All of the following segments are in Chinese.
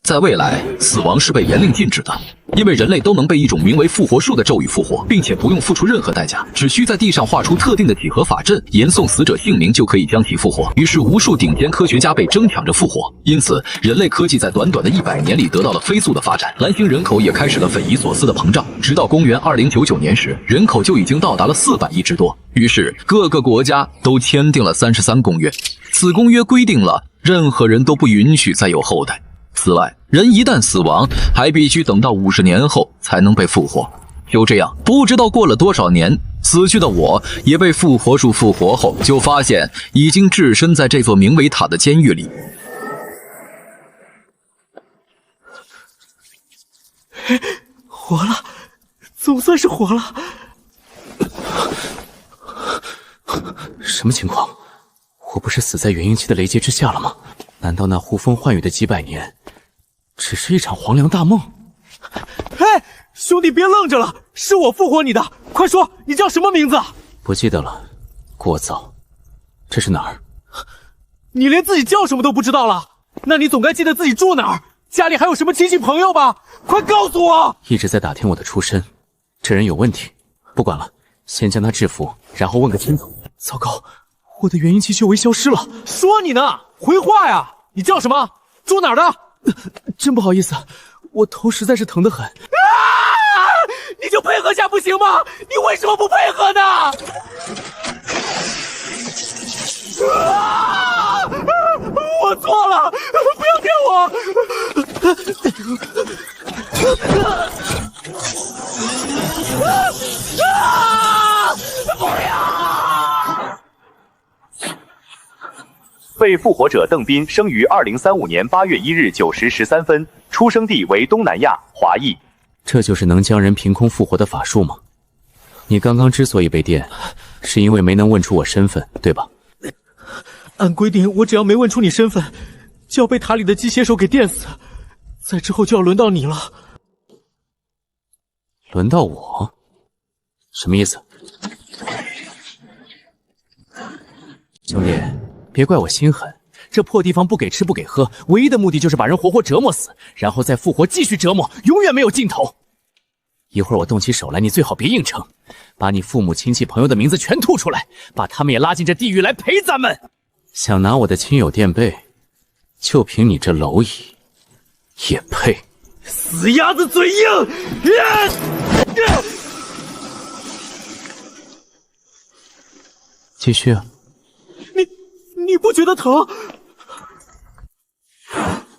在未来，死亡是被严令禁止的，因为人类都能被一种名为复活术的咒语复活，并且不用付出任何代价，只需在地上画出特定的几何法阵，言诵死者姓名就可以将其复活。于是，无数顶尖科学家被争抢着复活，因此人类科技在短短的100年里得到了飞速的发展，蓝星人口也开始了匪夷所思的膨胀。直到公元2099年时，人口就已经到达了400亿之多。于是，各个国家都签订了33公约。此公约规定了，任何人都不允许再有后代。此外，人一旦死亡，还必须等到50年后才能被复活。就这样，不知道过了多少年，死去的我也被复活术复活后，就发现已经置身在这座名为塔的监狱里。活了，总算是活了。什么情况？我不是死在元婴期的雷劫之下了吗？难道那呼风唤雨的几百年只是一场黄粱大梦？嘿，兄弟别愣着了，是我复活你的，快说你叫什么名字？不记得了，聒噪。这是哪儿？你连自己叫什么都不知道了？那你总该记得自己住哪儿，家里还有什么亲戚朋友吧？快告诉我！一直在打听我的出身，这人有问题，不管了，先将他制服，然后问个清楚。糟糕，我的元婴期修为消失了。说你呢，回话呀！你叫什么？住哪儿的？真不好意思，我头实在是疼得很。你就配合下不行吗？你为什么不配合呢？我错了，不要骗我！不要！被复活者邓斌生于2035年8月1日9时13分，出生地为东南亚，华裔。这就是能将人凭空复活的法术吗？你刚刚之所以被电，是因为没能问出我身份，对吧？按规定，我只要没问出你身份，就要被塔里的机械手给电死，在之后就要轮到你了。轮到我？什么意思？兄弟，别怪我心狠，这破地方不给吃不给喝，唯一的目的就是把人活活折磨死，然后再复活继续折磨，永远没有尽头。一会儿我动起手来，你最好别应承，把你父母亲戚朋友的名字全吐出来，把他们也拉进这地狱来陪咱们。想拿我的亲友垫背，就凭你这蝼蚁，也配？死鸭子嘴硬！继续啊。你不觉得疼？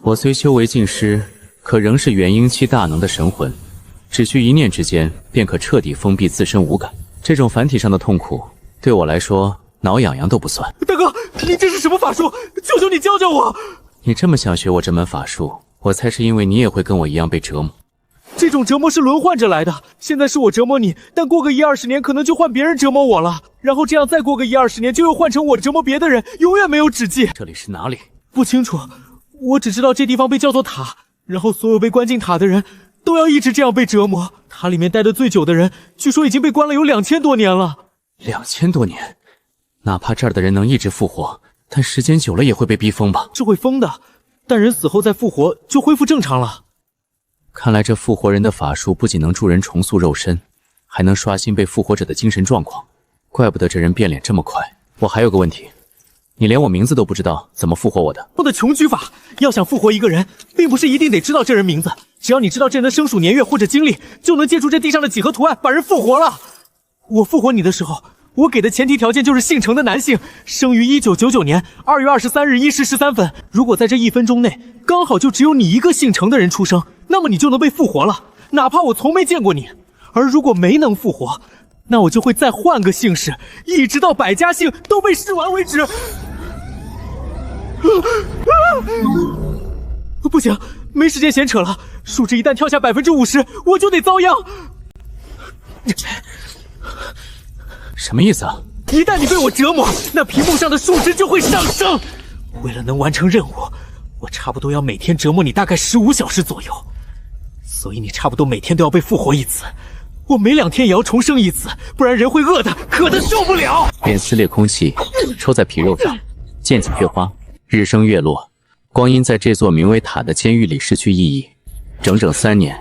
我虽修为尽失，可仍是元婴期大能的神魂，只需一念之间，便可彻底封闭自身五感。这种凡体上的痛苦，对我来说，挠痒痒都不算。大哥，你这是什么法术？求求你教教我！你这么想学我这门法术，我猜是因为你也会跟我一样被折磨。这种折磨是轮换着来的，现在是我折磨你，但过个10-20年可能就换别人折磨我了，然后这样再过个10-20年就又换成我折磨别的人，永远没有止境。这里是哪里？不清楚，我只知道这地方被叫做塔，然后所有被关进塔的人都要一直这样被折磨。塔里面待得最久的人，据说已经被关了有2000多年了。2000多年？哪怕这儿的人能一直复活，但时间久了也会被逼疯吧？是会疯的，但人死后再复活就恢复正常了。看来这复活人的法术不仅能助人重塑肉身，还能刷新被复活者的精神状况，怪不得这人变脸这么快。我还有个问题，你连我名字都不知道，怎么复活我的？我的穷举法，要想复活一个人，并不是一定得知道这人名字，只要你知道这人的生属年月或者经历，就能借助这地上的几何图案把人复活了。我复活你的时候，我给的前提条件就是姓程的男性，生于1999年2月23日1时13分。如果在这1分钟内刚好就只有你一个姓程的人出生，那么你就能被复活了，哪怕我从没见过你。而如果没能复活，那我就会再换个姓氏，一直到100家姓都被试完为止。不行，没时间闲扯了，数值一旦跳下50%，我就得遭殃。什么意思啊？一旦你被我折磨，那屏幕上的数值就会上升。为了能完成任务，我差不多要每天折磨你大概15小时左右，所以你差不多每天都要被复活一次。我每2天也要重生一次，不然人会饿的渴的受不了。便撕裂空气，抽在皮肉上，溅起血花，日升月落，光阴在这座名为塔的监狱里失去意义，整整3年，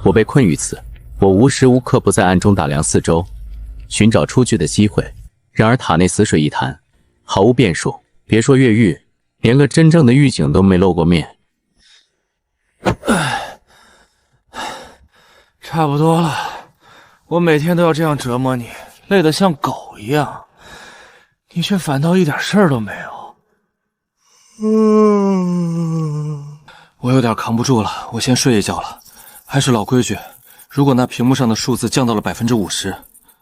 我被困于此。我无时无刻不在暗中打量四周，寻找出去的机会。然而塔内死水一潭，毫无变数。别说越狱，连个真正的狱警都没露过面。差不多了，我每天都要这样折磨你，累得像狗一样，你却反倒一点事儿都没有。我有点扛不住了，我先睡一觉了。还是老规矩，如果那屏幕上的数字降到了50%，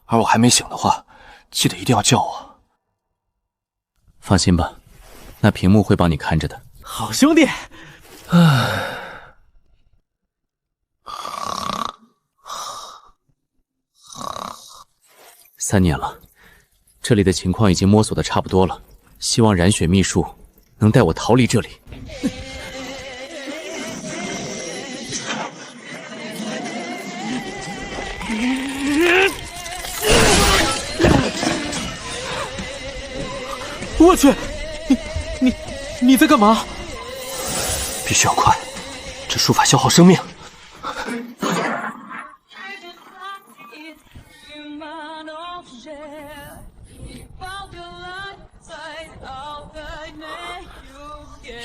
而我还没醒的话，记得一定要叫我。放心吧，那屏幕会帮你看着的。好兄弟。3年了，这里的情况已经摸索的差不多了，希望染血秘术能带我逃离这里。我去，你在干嘛？必须要快，这术法消耗生命。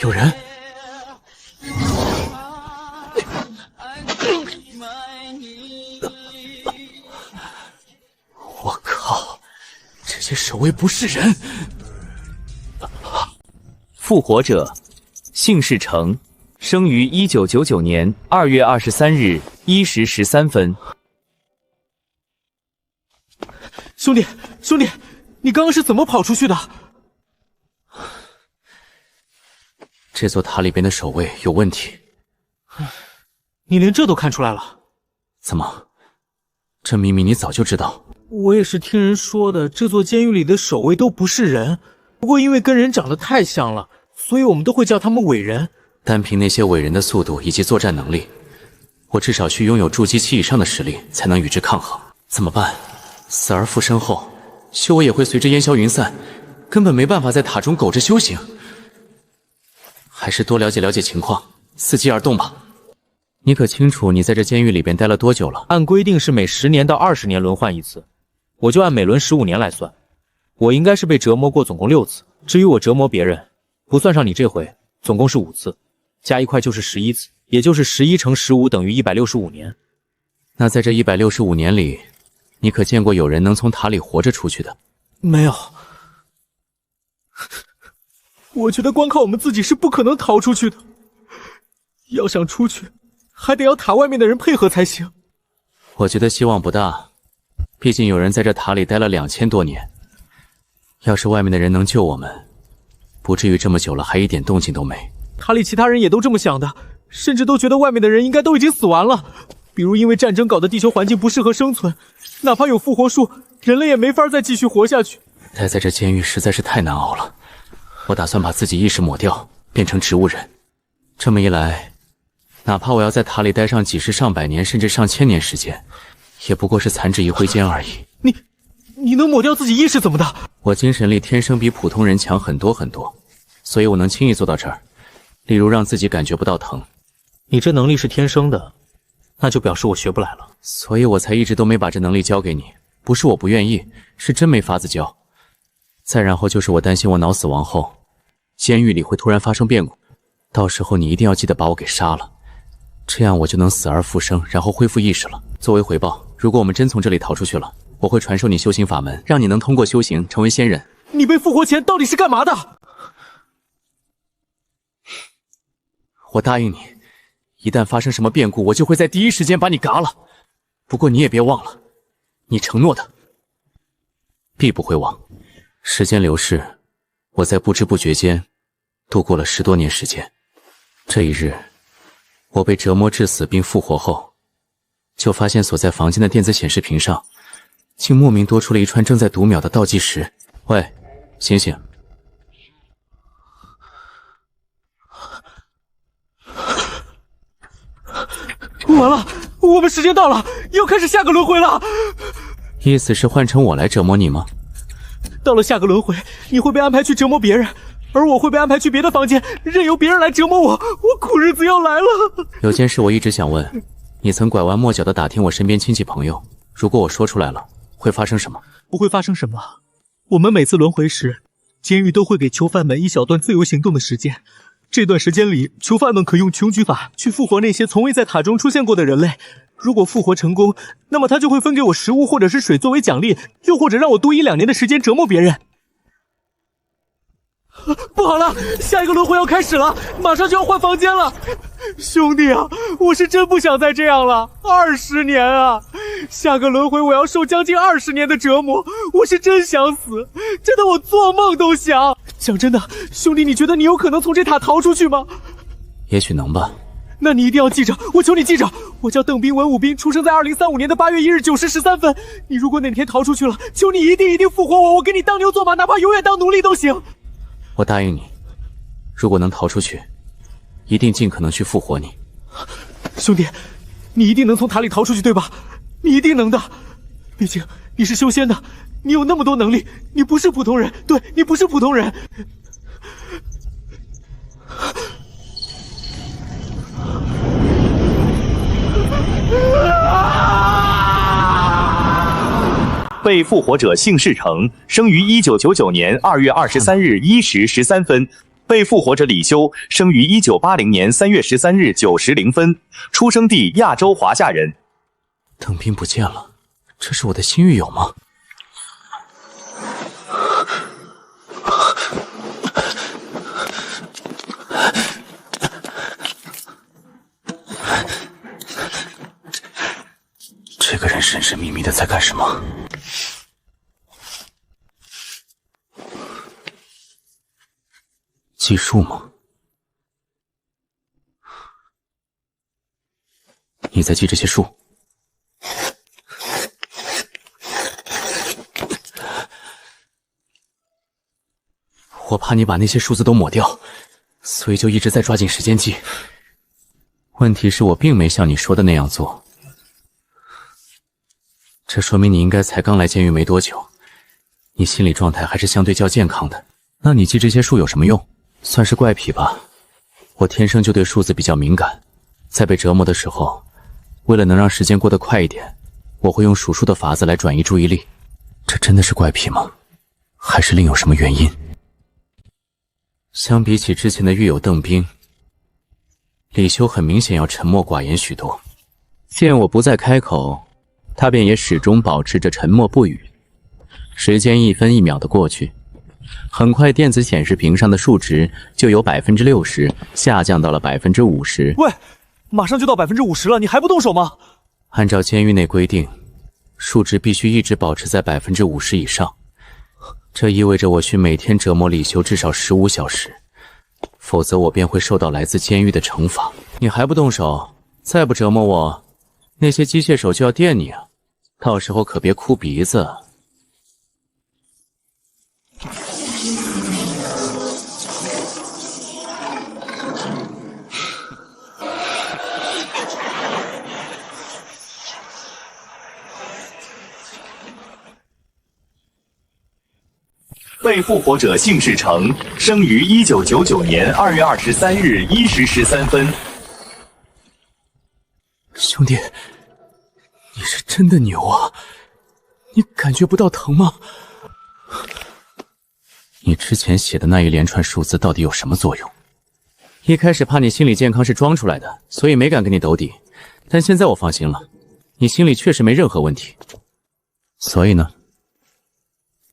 有人！我靠，这些守卫不是人！复活者，姓氏程，生于1999年2月23日1时13分。兄弟，你刚刚是怎么跑出去的？这座塔里边的守卫有问题。你连这都看出来了？怎么，这秘密你早就知道？我也是听人说的，这座监狱里的守卫都不是人，不过因为跟人长得太像了，所以我们都会叫他们伟人。单凭那些伟人的速度以及作战能力，我至少需拥有筑基期以上的实力才能与之抗衡。怎么办？死而复生后，修为也会随之烟消云散，根本没办法在塔中苟着修行。还是多了解了解情况，伺机而动吧。你可清楚你在这监狱里边待了多久了？按规定是每10年到20年轮换一次，我就按每轮15年来算。我应该是被折磨过总共6次，至于我折磨别人，不算上你这回，总共是5次，加一块就是11次，也就是11乘15等于165年。那在这165年里，你可见过有人能从塔里活着出去的？没有。我觉得光靠我们自己是不可能逃出去的，要想出去，还得要塔外面的人配合才行。我觉得希望不大，毕竟有人在这塔里待了2000多年。要是外面的人能救我们，不至于这么久了还一点动静都没。塔里其他人也都这么想的，甚至都觉得外面的人应该都已经死完了。比如因为战争搞得地球环境不适合生存，哪怕有复活术，人类也没法再继续活下去。待在这监狱实在是太难熬了。我打算把自己意识抹掉，变成植物人。这么一来，哪怕我要在塔里待上几十上百年甚至上千年时间，也不过是弹指一挥间而已。你能抹掉自己意识怎么的？我精神力天生比普通人强很多很多，所以我能轻易做到这儿。例如让自己感觉不到疼。你这能力是天生的，那就表示我学不来了。所以我才一直都没把这能力交给你，不是我不愿意，是真没法子教。再然后就是我担心我脑死亡后，监狱里会突然发生变故，到时候你一定要记得把我给杀了，这样我就能死而复生，然后恢复意识了。作为回报，如果我们真从这里逃出去了，我会传授你修行法门，让你能通过修行成为仙人。你被复活前到底是干嘛的？我答应你，一旦发生什么变故，我就会在第一时间把你嘎了。不过你也别忘了，你承诺的，必不会忘。时间流逝，我在不知不觉间度过了10多年时间。这一日，我被折磨致死并复活后，就发现所在房间的电子显示屏上竟莫名多出了一串正在读秒的倒计时。喂，醒醒！完了，我们时间到了，要开始下个轮回了。意思是换成我来折磨你吗？到了下个轮回，你会被安排去折磨别人，而我会被安排去别的房间，任由别人来折磨我。我苦日子要来了。有件事我一直想问，你曾拐弯抹角地打听我身边亲戚朋友，如果我说出来了，会发生什么？不会发生什么。我们每次轮回时，监狱都会给囚犯们一小段自由行动的时间。这段时间里，囚犯们可用穷举法去复活那些从未在塔中出现过的人类。如果复活成功，那么他就会分给我食物或者是水作为奖励，又或者让我多1-2年的时间折磨别人。不好了，下一个轮回要开始了，马上就要换房间了。兄弟啊，我是真不想再这样了。20年啊，下个轮回我要受将近20年的折磨，我是真想死，真的我做梦都想。讲真的，兄弟，你觉得你有可能从这塔逃出去吗？也许能吧。那你一定要记着，我求你记着，我叫邓斌，文武斌，出生在2035年的8月1日9时13分。你如果哪天逃出去了，求你一定复活我，我给你当牛做马，哪怕永远当奴隶都行。我答应你，如果能逃出去，一定尽可能去复活你。兄弟，你一定能从塔里逃出去，对吧？你一定能的，毕竟你是修仙的，你有那么多能力，你不是普通人，对，你不是普通人。被复活者姓氏成，生于1999年2月23日1时13分。被复活者李修，生于1980年3月13日9时0分，出生地亚洲华夏人。邓斌不见了，这是我的新狱友吗？这个人神神秘秘的在干什么？计数吗？你在记这些数？我怕你把那些数字都抹掉，所以就一直在抓紧时间记。问题是我并没像你说的那样做，这说明你应该才刚来监狱没多久，你心理状态还是相对较健康的。那你记这些数有什么用？算是怪癖吧，我天生就对数字比较敏感，在被折磨的时候，为了能让时间过得快一点，我会用数数的法子来转移注意力。这真的是怪癖吗？还是另有什么原因？相比起之前的狱友邓斌，李修很明显要沉默寡言许多。见我不再开口，他便也始终保持着沉默不语。时间1分1秒的过去，很快电子显示屏上的数值就由60%下降到了50%。喂，马上就到50%了，你还不动手吗？按照监狱内规定，数值必须一直保持在50%以上。这意味着我需每天折磨李修至少15小时，否则我便会受到来自监狱的惩罚。你还不动手，再不折磨我，那些机械手就要电你啊！到时候可别哭鼻子。被复活者姓氏成，生于1999年2月23日1时13分。兄弟，你是真的牛啊！你感觉不到疼吗？你之前写的那一连串数字到底有什么作用？一开始怕你心理健康是装出来的，所以没敢跟你斗底。但现在我放心了，你心里确实没任何问题。所以呢？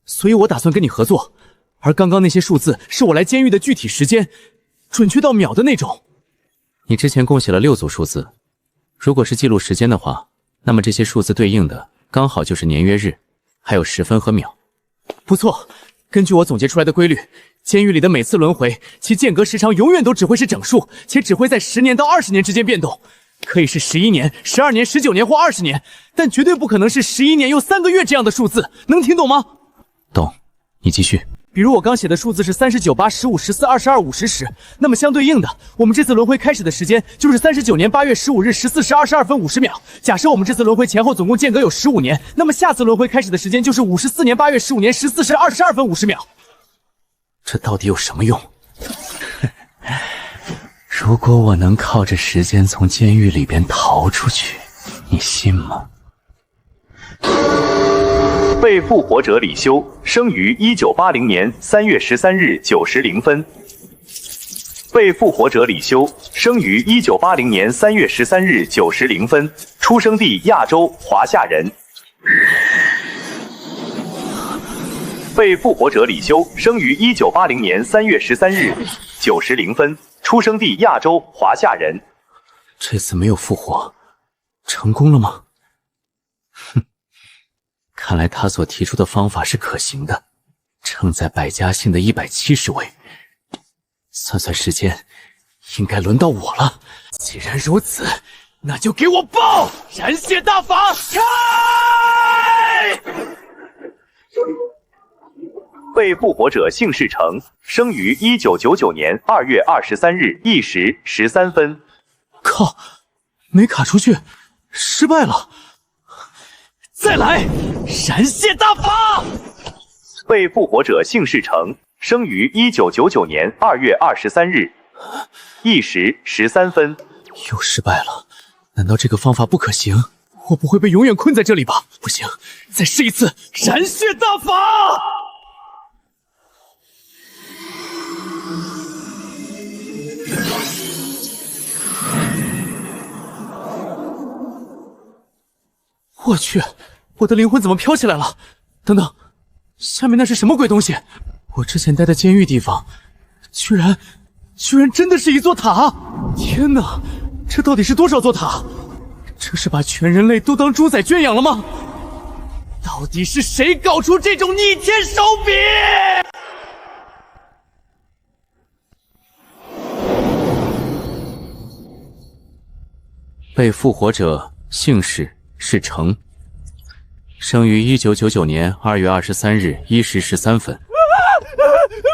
所以我打算跟你合作，而刚刚那些数字是我来监狱的具体时间，准确到秒的那种。你之前共写了6组数字，如果是记录时间的话，那么这些数字对应的刚好就是年月日，还有时分和秒。不错，根据我总结出来的规律，监狱里的每次轮回，其间隔时长永远都只会是整数，且只会在10年到20年之间变动。可以是11年、12年、19年或20年，但绝对不可能是11年又3个月这样的数字，能听懂吗？懂，你继续。比如我刚写的数字是39、8、15、14、22、50时，那么相对应的，我们这次轮回开始的时间就是39年8月15日14时22分50秒。假设我们这次轮回前后总共间隔有15年，那么下次轮回开始的时间就是54年8月15年14时22分50秒。这到底有什么用？如果我能靠着时间从监狱里边逃出去，你信吗？被复活者李修，生于1980年3月13日9时0分。被复活者李修，生于1980年3月13日9时0分，出生地亚洲，华夏人。被复活者李修，生于1980年3月13日9时0分，出生地亚洲，华夏人。这次没有复活，成功了吗？哼，看来他所提出的方法是可行的，正在百家姓的170位。算算时间，应该轮到我了。既然如此，那就给我爆！燃血大法开！被复活者姓氏成，生于1999年2月23日1时13分。靠，没卡出去，失败了。再来，燃血大法！被复活者姓氏成，生于1999年2月23日1时13分。又失败了，难道这个方法不可行？我不会被永远困在这里吧？不行，再试一次，燃血大法！我去，我的灵魂怎么飘起来了？等等，下面那是什么鬼东西？我之前待的监狱地方，居然真的是一座塔！天哪，这到底是多少座塔？这是把全人类都当猪仔圈养了吗？到底是谁搞出这种逆天手笔？被复活者姓氏是成，生于1999年2月23日1时13分。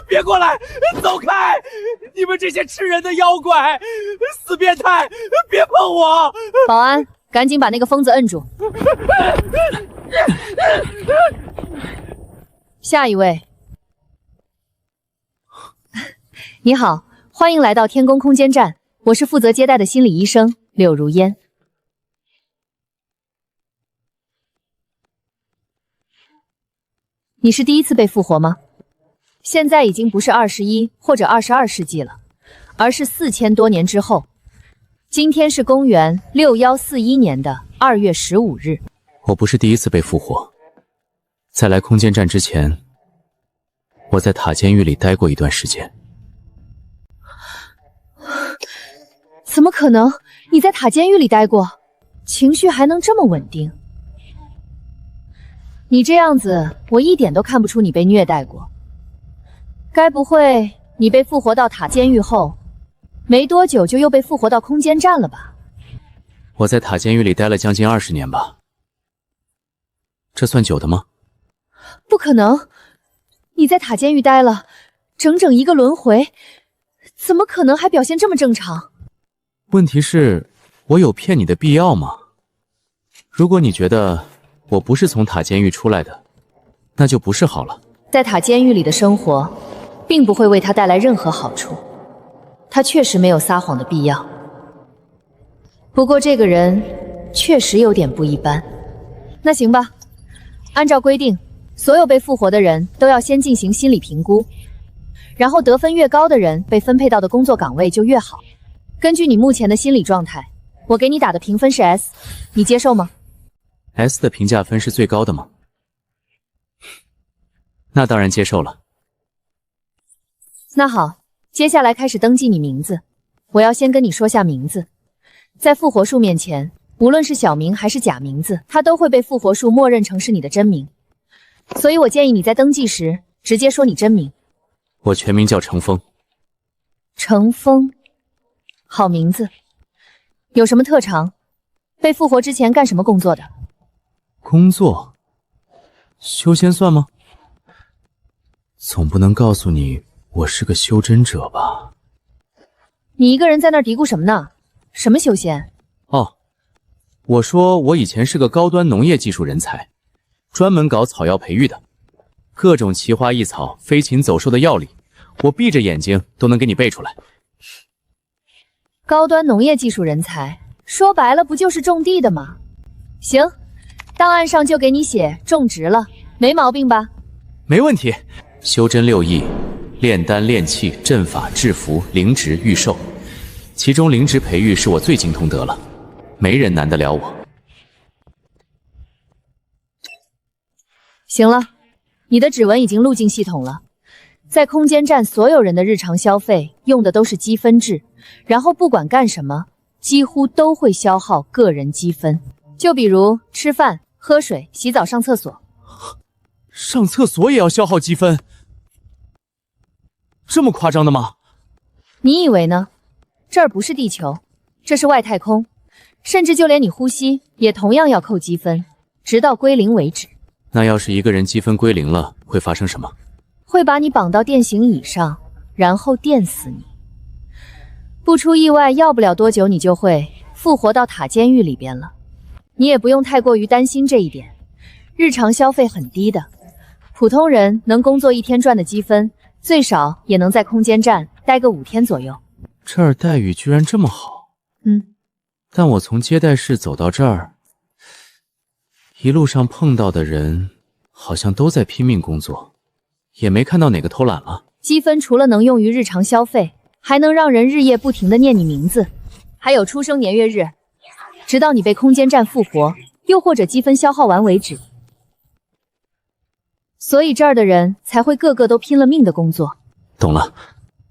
别过来，走开！你们这些吃人的妖怪，死变态，别碰我！保安，赶紧把那个疯子摁住。下一位。你好，欢迎来到天宫空间站，我是负责接待的心理医生柳如烟。你是第一次被复活吗？现在已经不是21或者22世纪了，而是4000多年之后。今天是公元6141年的2月15日。我不是第一次被复活，在来空间站之前，我在塔监狱里待过一段时间。怎么可能？你在塔监狱里待过，情绪还能这么稳定？你这样子，我一点都看不出你被虐待过。该不会你被复活到塔监狱后，没多久就又被复活到空间站了吧？我在塔监狱里待了将近20年吧，这算久的吗？不可能，你在塔监狱待了整整一个轮回，怎么可能还表现这么正常？问题是，我有骗你的必要吗？如果你觉得我不是从塔监狱出来的，那就不是好了。在塔监狱里的生活，并不会为他带来任何好处，他确实没有撒谎的必要。不过这个人确实有点不一般。那行吧，按照规定，所有被复活的人都要先进行心理评估，然后得分越高的人被分配到的工作岗位就越好。根据你目前的心理状态，我给你打的评分是 S， 你接受吗？ S 的评价分是最高的吗？那当然接受了。那好，接下来开始登记你名字。我要先跟你说下名字，在复活术面前，无论是小名还是假名字，它都会被复活术默认成是你的真名。所以我建议你在登记时直接说你真名。我全名叫程峰。程峰，好名字。有什么特长？被复活之前干什么工作的？工作？修仙算吗？总不能告诉你我是个修真者吧？你一个人在那儿嘀咕什么呢？什么修仙？哦，我说我以前是个高端农业技术人才，专门搞草药培育的，各种奇花异草、飞禽走兽的药理，我闭着眼睛都能给你背出来。高端农业技术人才，说白了不就是种地的吗？行，档案上就给你写种植了，没毛病吧？没问题。修真6艺，炼丹、炼气、阵法、制服、灵植、御兽，其中灵植培育是我最精通得了，没人难得了我。行了，你的指纹已经录进系统了。在空间站，所有人的日常消费用的都是积分制，然后不管干什么，几乎都会消耗个人积分。就比如吃饭、喝水、洗澡、上厕所。上厕所也要消耗积分？这么夸张的吗？你以为呢？这儿不是地球，这是外太空，甚至就连你呼吸也同样要扣积分，直到归零为止。那要是一个人积分归零了，会发生什么？会把你绑到电刑椅上，然后电死你。不出意外，要不了多久你就会复活到塔监狱里边了。你也不用太过于担心这一点，日常消费很低的，普通人能工作1天赚的积分，最少也能在空间站待个5天左右。这儿待遇居然这么好。但我从接待室走到这儿，一路上碰到的人好像都在拼命工作，也没看到哪个偷懒了。积分除了能用于日常消费，还能让人日夜不停地念你名字，还有出生年月日，直到你被空间站复活，又或者积分消耗完为止。所以这儿的人才会个个都拼了命的工作。懂了，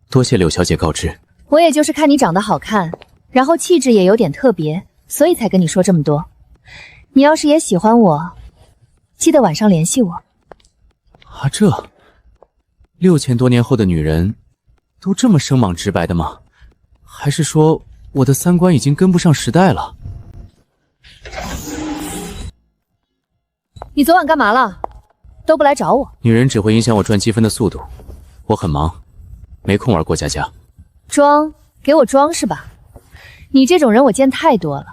多谢柳小姐告知。我也就是看你长得好看，然后气质也有点特别，所以才跟你说这么多。你要是也喜欢我，记得晚上联系我。啊，这6000多年后的女人都这么生猛直白的吗？还是说我的三观已经跟不上时代了？你昨晚干嘛了？都不来找我。女人只会影响我赚积分的速度，我很忙，没空玩过家家。装，给我装是吧？你这种人我见太多了。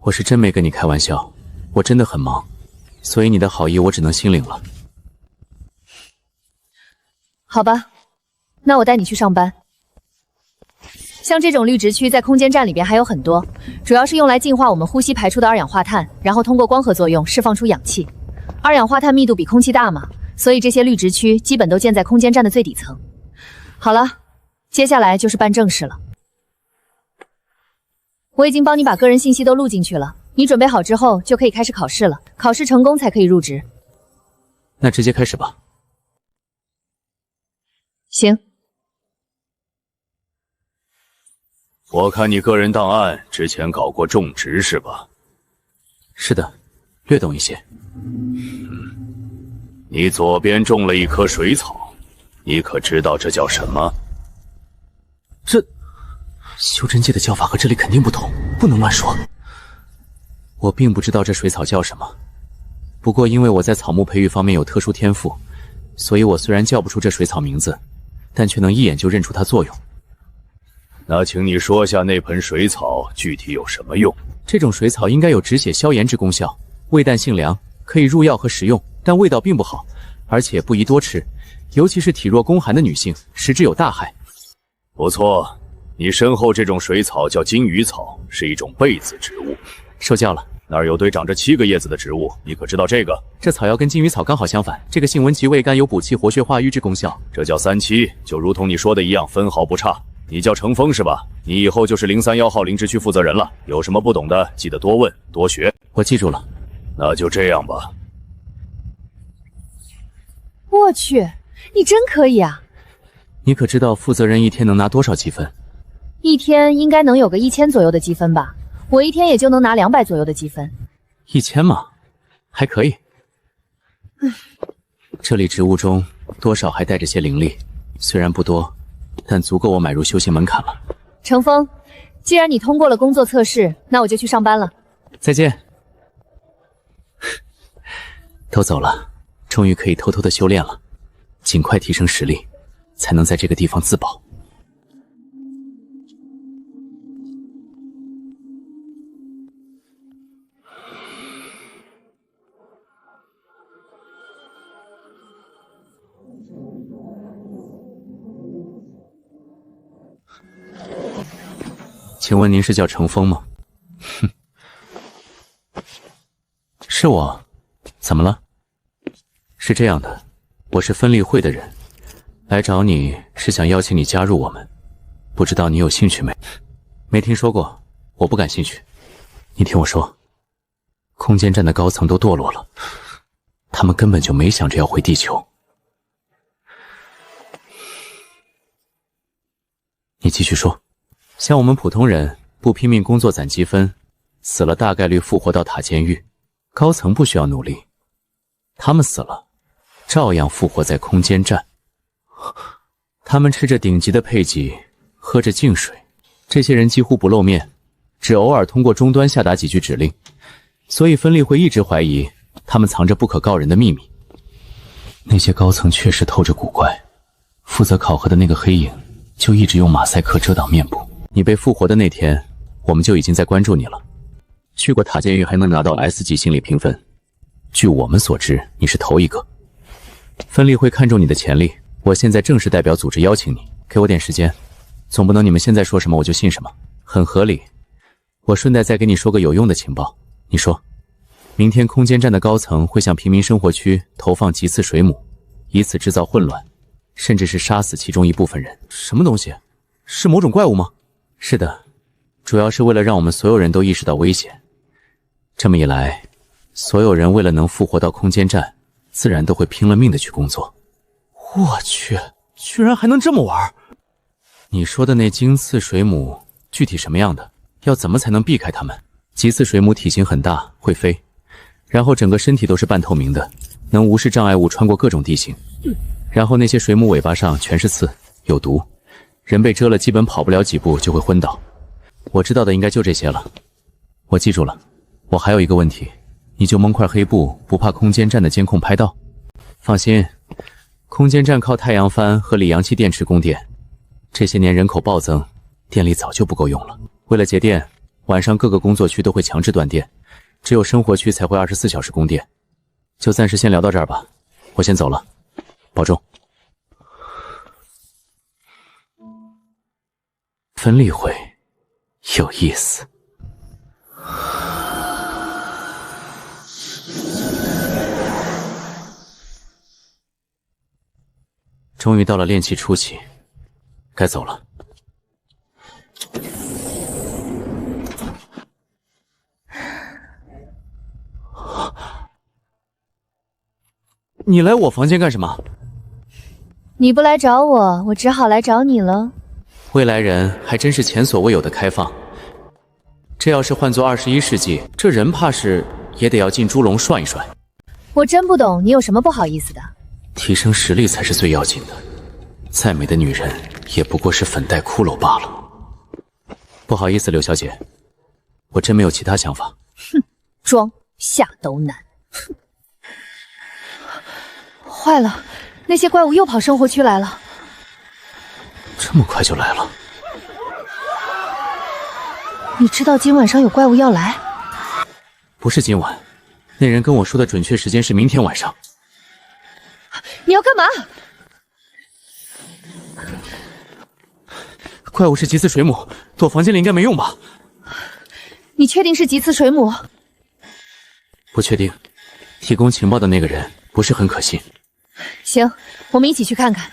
我是真没跟你开玩笑，我真的很忙，所以你的好意我只能心领了。好吧，那我带你去上班。像这种绿植区在空间站里边还有很多，主要是用来净化我们呼吸排出的二氧化碳，然后通过光合作用释放出氧气。二氧化碳密度比空气大嘛，所以这些绿植区基本都建在空间站的最底层。好了，接下来就是办正事了。我已经帮你把个人信息都录进去了，你准备好之后就可以开始考试了，考试成功才可以入职。那直接开始吧。行。我看你个人档案之前搞过种植是吧？是的，略懂一些。你左边种了一棵水草，你可知道这叫什么？这修真界的叫法和这里肯定不同，不能乱说。我并不知道这水草叫什么，不过因为我在草木培育方面有特殊天赋，所以我虽然叫不出这水草名字，但却能一眼就认出它作用。那请你说下那盆水草具体有什么用？这种水草应该有止血消炎之功效，味淡性凉，可以入药和食用，但味道并不好，而且不宜多吃，尤其是体弱宫寒的女性，食之有大害。不错，你身后这种水草叫金鱼草，是一种被子植物。受教了。那儿有堆长着7个叶子的植物，你可知道这个？这草药跟金鱼草刚好相反，这个性温其味甘，有补气活血化瘀之功效。这叫3七，就如同你说的一样，分毫不差。你叫程峰是吧？你以后就是031号灵芝区负责人了，有什么不懂的，记得多问多学。我记住了。那就这样吧。我去，你真可以啊！你可知道负责人一天能拿多少积分？一天应该能有个1000左右的积分吧？我一天也就能拿200左右的积分。1000嘛，还可以。这里植物中多少还带着些灵力，虽然不多，但足够我买入修行门槛了。程峰，既然你通过了工作测试，那我就去上班了。再见。都走了，终于可以偷偷的修炼了，尽快提升实力，才能在这个地方自保。请问您是叫程峰吗？哼，是我。怎么了？是这样的，我是分立会的人，来找你是想邀请你加入我们，不知道你有兴趣没？没听说过，我不感兴趣。你听我说，空间站的高层都堕落了，他们根本就没想着要回地球。你继续说。像我们普通人不拼命工作攒积分，死了大概率复活到塔监狱，高层不需要努力，他们死了照样复活在空间站。他们吃着顶级的配给，喝着净水，这些人几乎不露面，只偶尔通过终端下达几句指令，所以分立会一直怀疑他们藏着不可告人的秘密。那些高层确实透着古怪，负责考核的那个黑影就一直用马赛克遮挡面部。你被复活的那天，我们就已经在关注你了。去过塔监狱还能拿到 S 级心理评分，据我们所知，你是头一个。分立会看中你的潜力，我现在正式代表组织邀请你，给我点时间，总不能你们现在说什么我就信什么，很合理。我顺带再给你说个有用的情报，你说，明天空间站的高层会向平民生活区投放棘刺水母，以此制造混乱，甚至是杀死其中一部分人。什么东西？是某种怪物吗？是的，主要是为了让我们所有人都意识到危险。这么一来，所有人为了能复活到空间站，自然都会拼了命的去工作。我去，居然还能这么玩！你说的那金刺水母具体什么样的？要怎么才能避开它们？棘刺水母体型很大，会飞，然后整个身体都是半透明的，能无视障碍物穿过各种地形。然后那些水母尾巴上全是刺，有毒，人被蛰了基本跑不了几步就会昏倒。我知道的应该就这些了，我记住了。我还有一个问题，你就蒙块黑布，不怕空间站的监控拍到？放心，空间站靠太阳帆和锂氧气电池供电，这些年人口暴增，电力早就不够用了。为了节电，晚上各个工作区都会强制断电，只有生活区才会24小时供电。就暂时先聊到这儿吧，我先走了，保重。分立会有意思。终于到了炼气初期，该走了。你来我房间干什么？你不来找我，我只好来找你了。未来人还真是前所未有的开放。这要是换作21世纪，这人怕是也得要进猪笼涮一涮。我真不懂你有什么不好意思的。提升实力才是最要紧的，再美的女人也不过是粉黛骷髅罢了。不好意思，柳小姐，我真没有其他想法。哼，装下斗男。哼，坏了，那些怪物又跑生活区来了。这么快就来了？你知道今晚上有怪物要来？不是今晚，那人跟我说的准确时间是明天晚上。你要干嘛？怪物是棘刺水母，躲房间里应该没用吧？你确定是棘刺水母？不确定，提供情报的那个人不是很可信。行，我们一起去看看。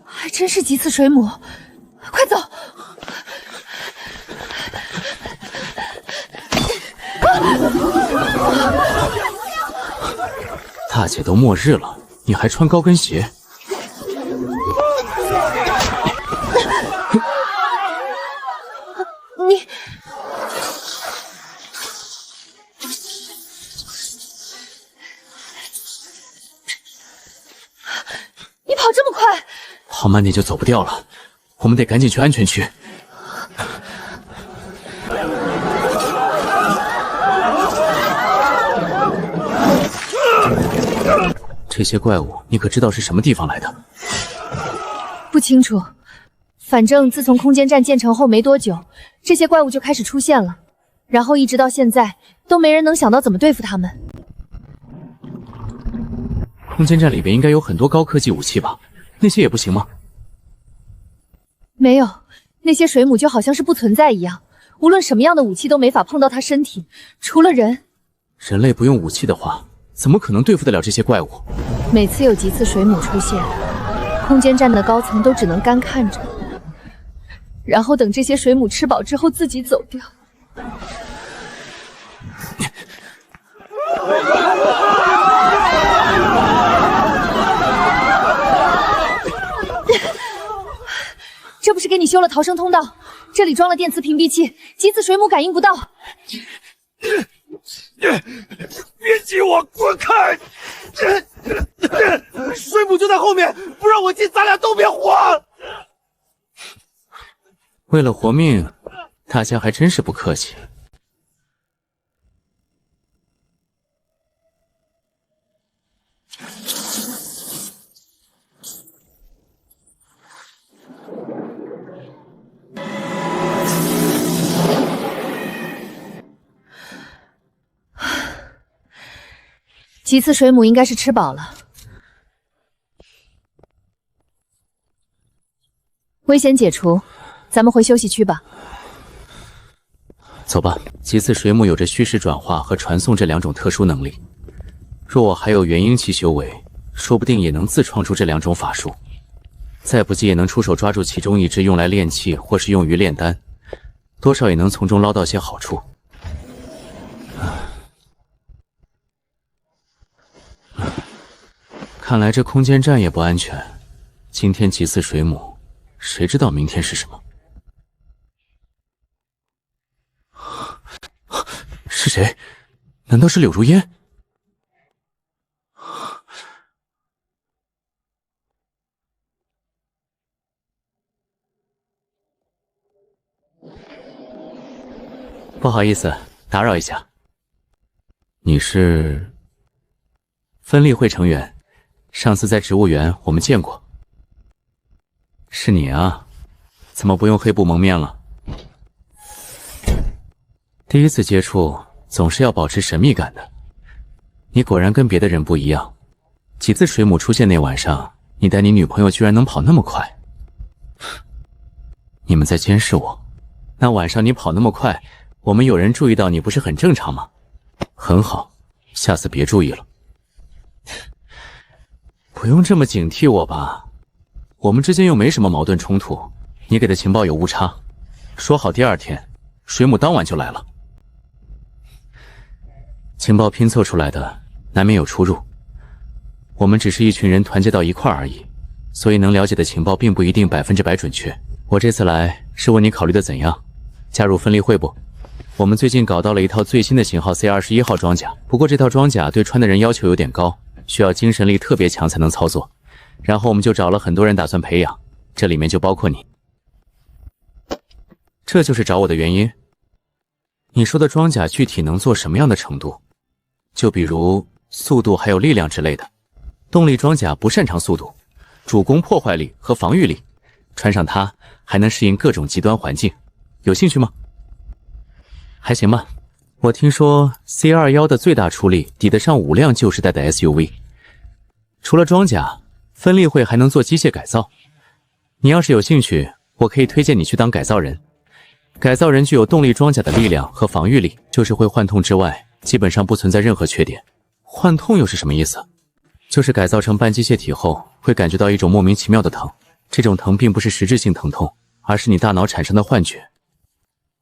还真是棘刺水母，快走！大姐都末日了，你还穿高跟鞋？你跑这么快，跑慢点就走不掉了，我们得赶紧去安全区。这些怪物，你可知道是什么地方来的？不清楚，反正自从空间站建成后没多久，这些怪物就开始出现了，然后一直到现在都没人能想到怎么对付他们。空间站里边应该有很多高科技武器吧？那些也不行吗？没有，那些水母就好像是不存在一样，无论什么样的武器都没法碰到它身体，除了人。人类不用武器的话，怎么可能对付得了这些怪物？每次有几次水母出现，空间站的高层都只能干看着，然后等这些水母吃饱之后自己走掉。这不是给你修了逃生通道，这里装了电磁屏蔽器，几次水母感应不到。别挤我，滚开！水母就在后面，不让我进，咱俩都别活！为了活命，大家还真是不客气。几次水母应该是吃饱了，危险解除，咱们回休息区吧。走吧，几次水母有着虚实转化和传送这两种特殊能力。若我还有元婴期修为，说不定也能自创出这两种法术。再不济也能出手抓住其中一只用来炼器，或是用于炼丹，多少也能从中捞到些好处。看来这空间站也不安全。今天几次水母，谁知道明天是什么？是谁？难道是柳如烟？不好意思，打扰一下。你是分立会成员？上次在植物园我们见过。是你啊，怎么不用黑布蒙面了？第一次接触总是要保持神秘感的。你果然跟别的人不一样。几次水母出现那晚上，你带你女朋友居然能跑那么快。你们在监视我？那晚上你跑那么快，我们有人注意到你不是很正常吗？很好，下次别注意了。不用这么警惕我吧，我们之间又没什么矛盾冲突。你给的情报有误差，说好第二天，水母当晚就来了。情报拼凑出来的，难免有出入。我们只是一群人团结到一块儿而已，所以能了解的情报并不一定100%准确。我这次来是问你考虑的怎样，加入分立会不？我们最近搞到了一套最新的型号 C21号装甲，不过这套装甲对穿的人要求有点高，需要精神力特别强才能操作。然后我们就找了很多人打算培养，这里面就包括你。这就是找我的原因。你说的装甲具体能做什么样的程度？就比如速度还有力量之类的。动力装甲不擅长速度，主攻破坏力和防御力，穿上它还能适应各种极端环境。有兴趣吗？还行吧。我听说 C21的最大出力抵得上5辆旧时代的 SUV。除了装甲，分立会还能做机械改造。你要是有兴趣，我可以推荐你去当改造人。改造人具有动力装甲的力量和防御力，就是会幻痛之外，基本上不存在任何缺点。幻痛又是什么意思？就是改造成半机械体后，会感觉到一种莫名其妙的疼。这种疼并不是实质性疼痛，而是你大脑产生的幻觉。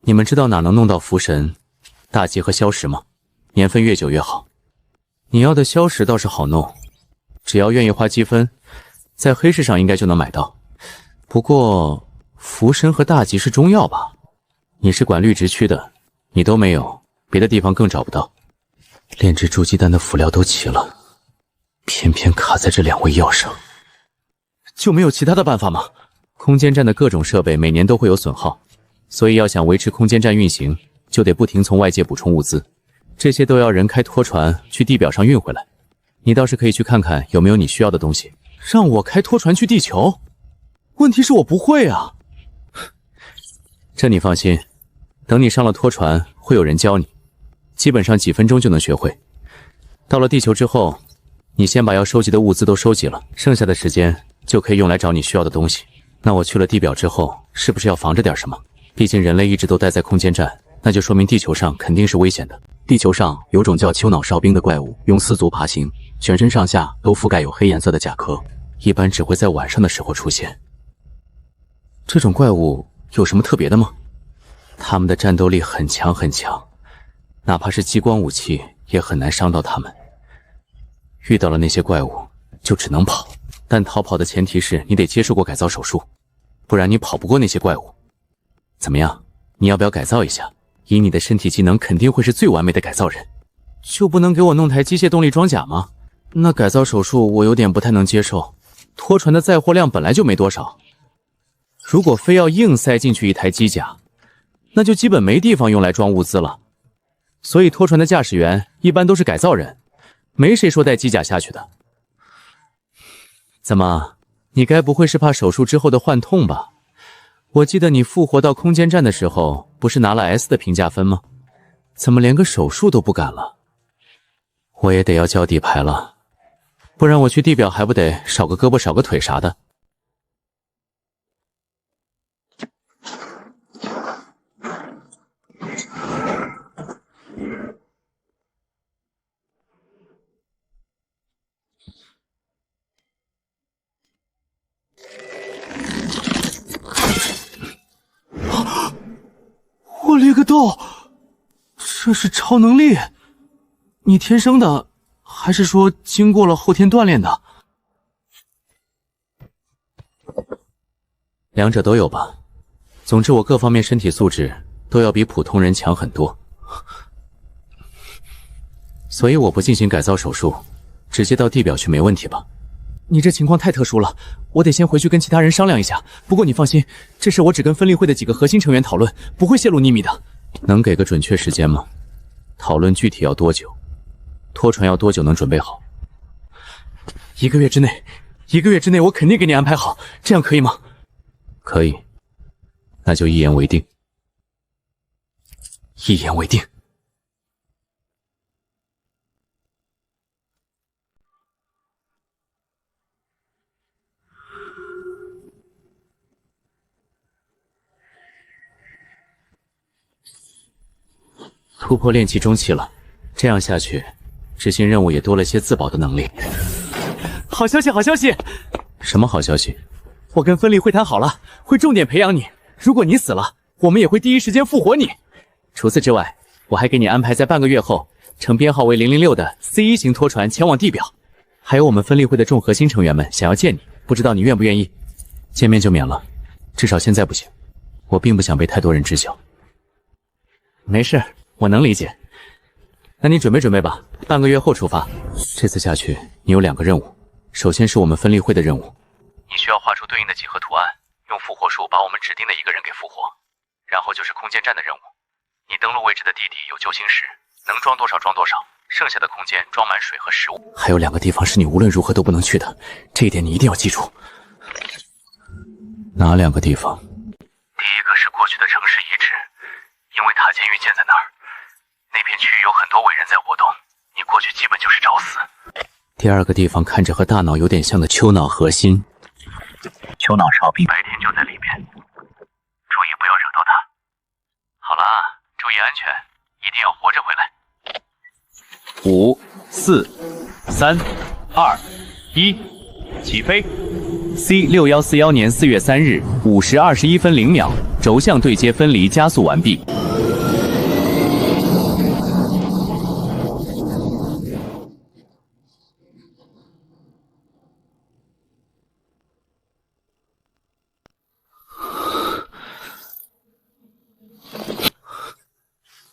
你们知道哪能弄到符神、大吉和消石吗？年份越久越好。你要的消石倒是好弄，只要愿意花积分，在黑市上应该就能买到。不过符神和大吉是中药吧？你是管绿植区的，你都没有，别的地方更找不到。炼制筑基丹的辅料都齐了，偏偏卡在这2味药上。就没有其他的办法吗？空间站的各种设备每年都会有损耗，所以要想维持空间站运行，就得不停从外界补充物资，这些都要人开拖船去地表上运回来。你倒是可以去看看有没有你需要的东西。让我开拖船去地球？问题是我不会啊。这你放心，等你上了拖船，会有人教你。基本上几分钟就能学会。到了地球之后，你先把要收集的物资都收集了，剩下的时间就可以用来找你需要的东西。那我去了地表之后，是不是要防着点什么？毕竟人类一直都待在空间站，那就说明地球上肯定是危险的。地球上有种叫丘脑哨兵的怪物，用4足爬行，全身上下都覆盖有黑颜色的甲壳，一般只会在晚上的时候出现。这种怪物有什么特别的吗？他们的战斗力很强很强，哪怕是激光武器也很难伤到他们。遇到了那些怪物就只能跑，但逃跑的前提是你得接受过改造手术，不然你跑不过那些怪物。怎么样，你要不要改造一下？以你的身体机能肯定会是最完美的改造人。就不能给我弄台机械动力装甲吗？那改造手术我有点不太能接受，拖船的载货量本来就没多少，如果非要硬塞进去一台机甲，那就基本没地方用来装物资了。所以拖船的驾驶员一般都是改造人，没谁说带机甲下去的。怎么，你该不会是怕手术之后的幻痛吧？我记得你复活到空间站的时候，不是拿了 S 的评价分吗？怎么连个手术都不敢了？我也得要交底牌了，不然我去地表还不得少个胳膊少个腿啥的。我勒个豆，这是超能力！你天生的，还是说经过了后天锻炼的？两者都有吧。总之我各方面身体素质都要比普通人强很多，所以我不进行改造手术，直接到地表去没问题吧？你这情况太特殊了，我得先回去跟其他人商量一下。不过你放心，这事我只跟分立会的几个核心成员讨论，不会泄露秘密的。能给个准确时间吗？讨论具体要多久？拖船要多久能准备好？1个月之内，1个月之内我肯定给你安排好，这样可以吗？可以，那就一言为定。一言为定。突破炼气中期了，这样下去，执行任务也多了些自保的能力。好消息，好消息！什么好消息？我跟分立会谈好了，会重点培养你。如果你死了，我们也会第一时间复活你。除此之外，我还给你安排在半个月后，乘编号为006的 C1 型拖船前往地表。还有我们分立会的众核心成员们想要见你，不知道你愿不愿意？见面就免了，至少现在不行。我并不想被太多人知晓。没事。我能理解，那你准备准备吧，半个月后出发。这次下去，你有2个任务，首先是我们分立会的任务，你需要画出对应的几何图案，用复活术把我们指定的1个人给复活。然后就是空间站的任务，你登陆位置的地底有救星石，能装多少装多少，剩下的空间装满水和食物。还有2个地方是你无论如何都不能去的，这一点你一定要记住。哪2个地方？第一个是过去的城市遗址，因为塔监狱建在那儿。那片区域有很多伟人在活动，你过去基本就是找死。第2个地方看着和大脑有点像的丘脑核心，丘脑哨兵白天就在里边，注意不要惹到他。好了啊，注意安全，一定要活着回来。5、4、3、2、1，起飞。C6141年4月3日5时21分0秒，轴向对接分离加速完毕。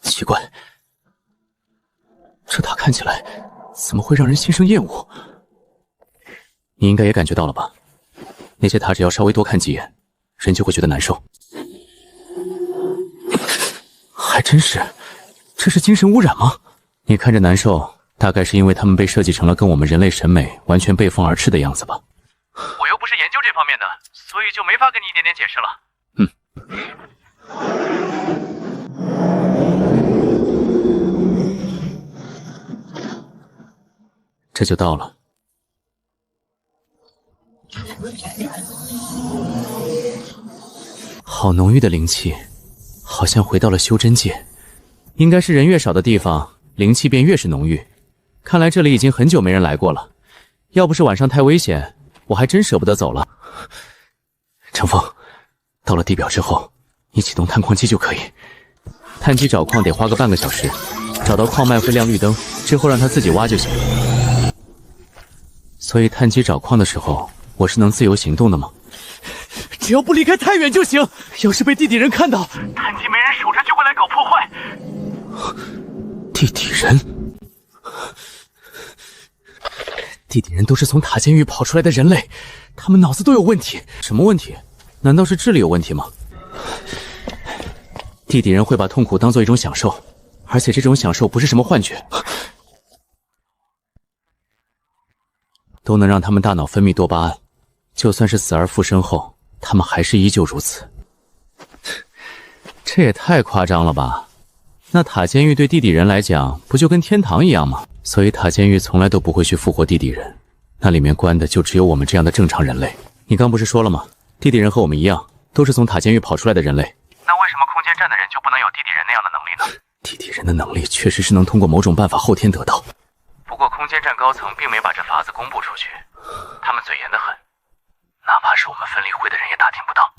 奇怪，这塔看起来怎么会让人心生厌恶？你应该也感觉到了吧？那些塔只要稍微多看几眼，人就会觉得难受。还真是，这是精神污染吗？你看着难受，大概是因为他们被设计成了跟我们人类审美完全背风而驰的样子吧？我又不是研究这方面的，所以就没法跟你一点点解释了。这就到了。好浓郁的灵气，好像回到了修真界。应该是人越少的地方，灵气便越是浓郁。看来这里已经很久没人来过了。要不是晚上太危险，我还真舍不得走了。程峰，到了地表之后，你启动探矿机就可以。探机找矿得花个半个小时，找到矿脉会亮绿灯，之后让它自己挖就行。所以探机找矿的时候，我是能自由行动的吗？只要不离开太远就行。要是被地底人看到，探机没人守着就会来搞破坏。地底人，地底人都是从塔监狱跑出来的人类，他们脑子都有问题。什么问题？难道是智力有问题吗？地底人会把痛苦当做一种享受，而且这种享受不是什么幻觉，都能让他们大脑分泌多巴胺。就算是死而复生后，他们还是依旧如此。这也太夸张了吧？那塔监狱对地底人来讲，不就跟天堂一样吗？所以塔监狱从来都不会去复活地底人，那里面关的就只有我们这样的正常人类。你刚不是说了吗？地底人和我们一样，都是从塔监狱跑出来的人类。那为什么空间站的人就不能有地底人那样的能力呢？地底人的能力确实是能通过某种办法后天得到，不过空间站高层并没把这法子公布出去，他们嘴严得很，哪怕是我们分理会的人也打听不到。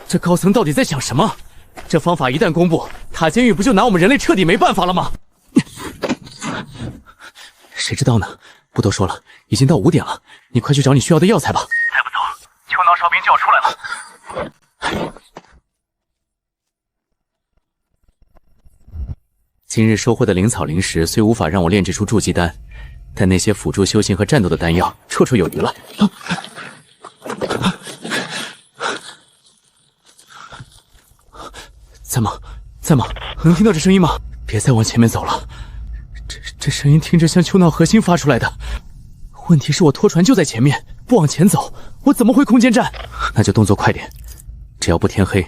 这高层到底在想什么？这方法一旦公布，塔监狱不就拿我们人类彻底没办法了吗？谁知道呢？不多说了，已经到5点了，你快去找你需要的药材吧。再不走，秋挠哨兵就要出来了。今日收获的灵草灵石虽无法让我炼制出筑基丹，但那些辅助修行和战斗的丹药绰绰有余了。在吗？能听到这声音吗？别再往前面走了，这声音听着像丘脑核心发出来的。问题是我拖船就在前面，不往前走，我怎么回空间站？那就动作快点，只要不天黑，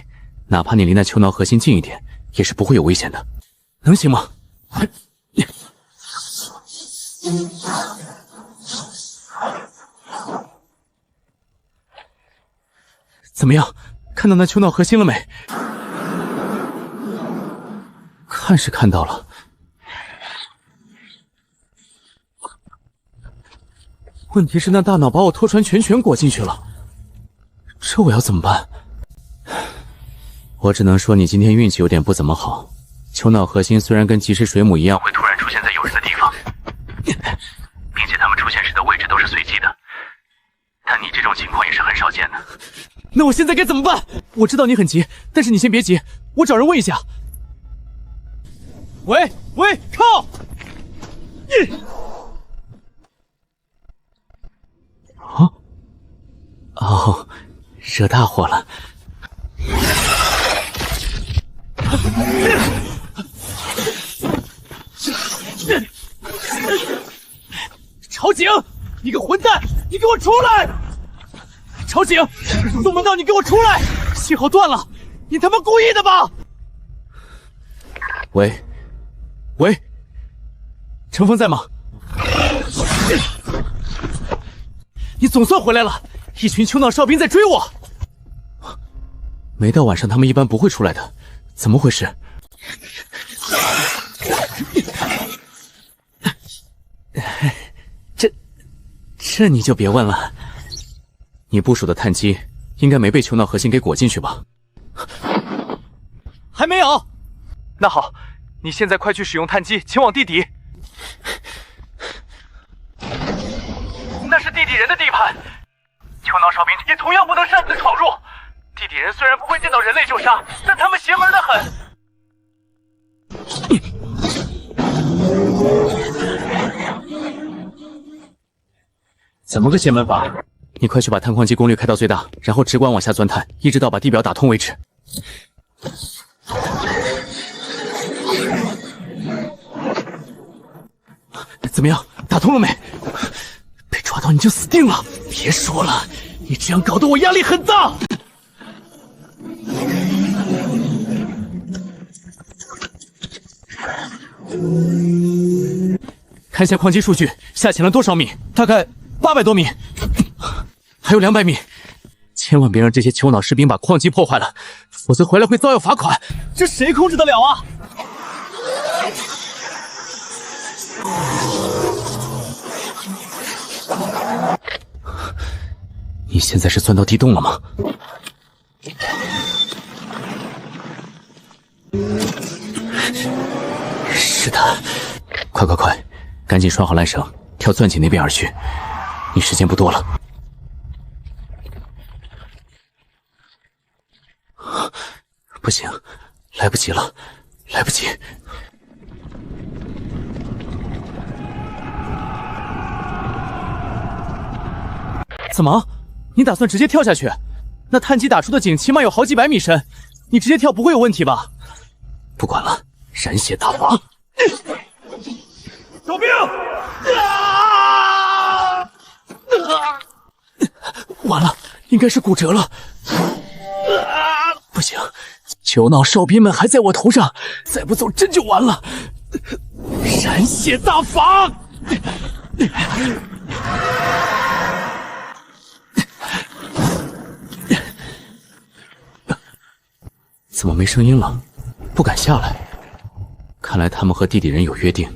哪怕你离那丘脑核心近一点，也是不会有危险的。能行吗？怎么样？看到那丘脑核心了没？看是看到了，问题是那大脑把我拖船全裹进去了，这我要怎么办？我只能说你今天运气有点不怎么好。丘脑核心虽然跟及时水母一样会突然出现在有人的地方，并且他们出现时的位置都是随机的，但你这种情况也是很少见的。那我现在该怎么办？我知道你很急，但是你先别急，我找人问一下。喂，靠！哦，惹大祸了。曹景，你个混蛋，你给我出来！曹景，宋门道，你给我出来！信号断了，你他妈故意的吧？喂，程峰在吗？你总算回来了！一群丘脑哨兵在追我。没到晚上，他们一般不会出来的，怎么回事？这你就别问了。你部署的探机应该没被丘脑核心给裹进去吧？还没有。那好，你现在快去使用探机前往地底。那是地底人的地盘，丘挠哨兵也同样不能擅自闯入。地底人虽然不会见到人类就杀，但他们邪门得很。怎么个邪门法？你快去把探矿机功率开到最大，然后直管往下钻探，一直到把地表打通为止。怎么样？打通了没？被抓到你就死定了！别说了，你这样搞得我压力很大。看一下矿机数据，下潜了多少米？大概800多米，还有200米。千万别让这些球脑士兵把矿机破坏了，否则回来会遭要罚款。这谁控制得了啊？你现在是钻到地洞了吗？是的，快，赶紧拴好缆绳，跳钻井那边而去。你时间不多了。不行，来不及了，来不及！怎么？你打算直接跳下去？那碳基打出的井起码有好几百米深，你直接跳不会有问题吧？不管了，染血大法！守兵！完了，应该是骨折了。不行，球脑哨兵们还在我头上，再不走真就完了。染血大法！怎么没声音了？不敢下来。看来他们和地底人有约定。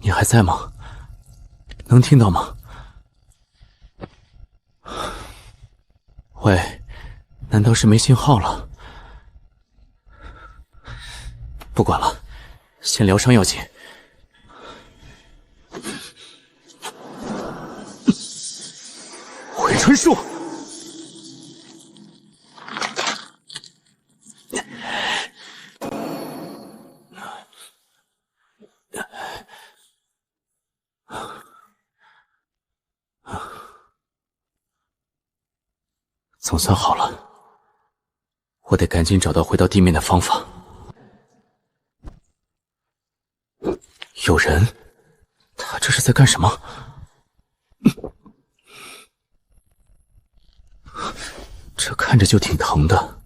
你还在吗？能听到吗？喂，难道是没信号了？不管了，先疗伤要紧。回春术。总算好了，我得赶紧找到回到地面的方法。有人，他这是在干什么？这看着就挺疼的，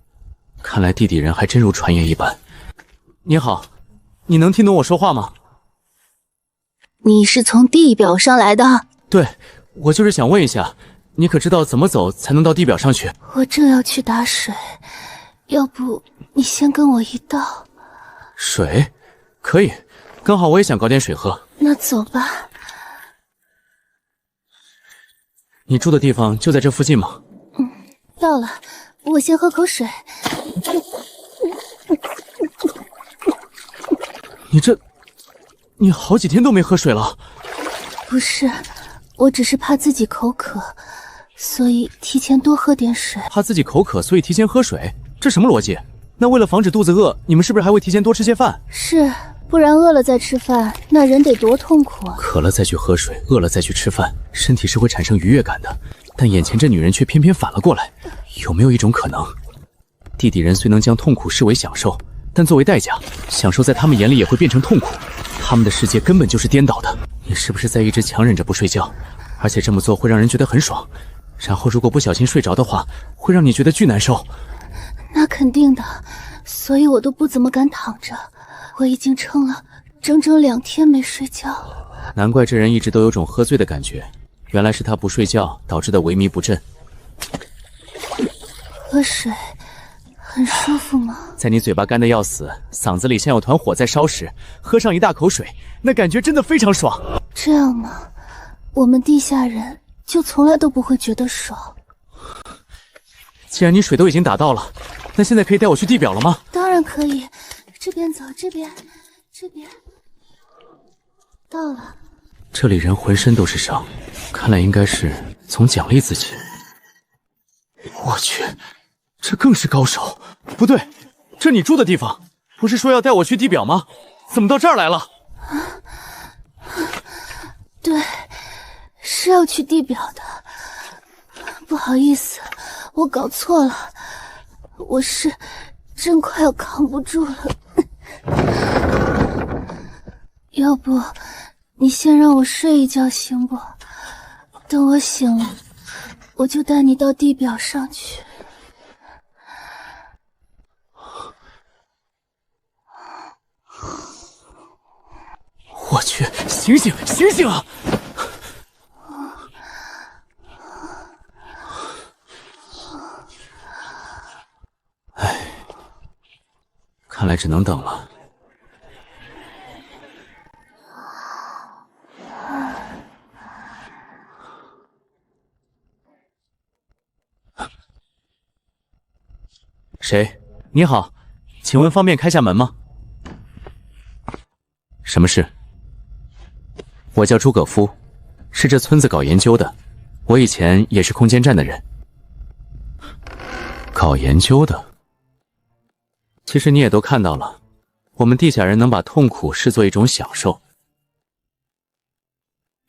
看来地底人还真如传言一般。你好，你能听懂我说话吗？你是从地表上来的？对，我就是想问一下，你可知道怎么走才能到地表上去？我正要去打水，要不你先跟我一道？水？可以，刚好我也想搞点水喝。那走吧。你住的地方就在这附近吗？到了，我先喝口水。你好几天都没喝水了。不是，我只是怕自己口渴，所以提前多喝点水。怕自己口渴，所以提前喝水，这什么逻辑？那为了防止肚子饿，你们是不是还会提前多吃些饭？是，不然饿了再吃饭，那人得多痛苦啊！渴了再去喝水，饿了再去吃饭，身体是会产生愉悦感的。但眼前这女人却偏偏反了过来，有没有一种可能，地底人虽能将痛苦视为享受，但作为代价，享受在他们眼里也会变成痛苦。他们的世界根本就是颠倒的。你是不是在一直强忍着不睡觉？而且这么做会让人觉得很爽，然后如果不小心睡着的话，会让你觉得巨难受。那肯定的，所以我都不怎么敢躺着。我已经撑了整整2天没睡觉了。难怪这人一直都有种喝醉的感觉，原来是他不睡觉导致的萎靡不振。喝水很舒服吗？在你嘴巴干得要死，嗓子里像有团火在烧时，喝上一大口水，那感觉真的非常爽。这样吗？我们地下人就从来都不会觉得爽。既然你水都已经打到了，那现在可以带我去地表了吗？当然可以，这边走，这边。到了。这里人浑身都是伤，看来应该是总奖励自己。我去，这更是高手。不对，这你住的地方，不是说要带我去地表吗？怎么到这儿来了？对，是要去地表的。不好意思，我搞错了，我是真快要扛不住了。要不你先让我睡一觉行不？等我醒了，我就带你到地表上去。我去，醒醒，醒醒啊！唉，看来只能等了。谁？你好，请问方便开下门吗？什么事？我叫诸葛夫，是这村子搞研究的。我以前也是空间站的人。搞研究的？其实你也都看到了，我们地下人能把痛苦视作一种享受。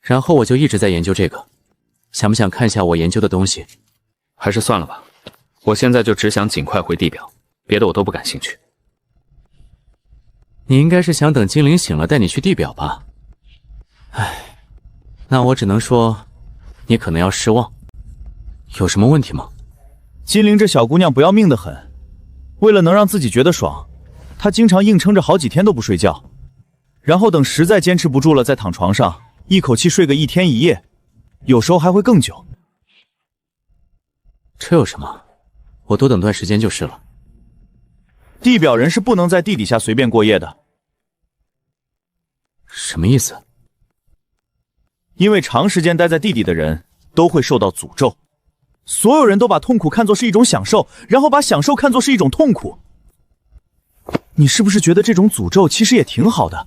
然后我就一直在研究这个，想不想看一下我研究的东西？还是算了吧，我现在就只想尽快回地表，别的我都不感兴趣。你应该是想等精灵醒了带你去地表吧？唉，那我只能说，你可能要失望。有什么问题吗？金灵这小姑娘不要命得很，为了能让自己觉得爽，她经常硬撑着好几天都不睡觉，然后等实在坚持不住了再躺床上，一口气睡个1天1夜，有时候还会更久。这有什么？我多等段时间就是了。地表人是不能在地底下随便过夜的。什么意思？因为长时间待在地底的人都会受到诅咒。所有人都把痛苦看作是一种享受，然后把享受看作是一种痛苦。你是不是觉得这种诅咒其实也挺好的？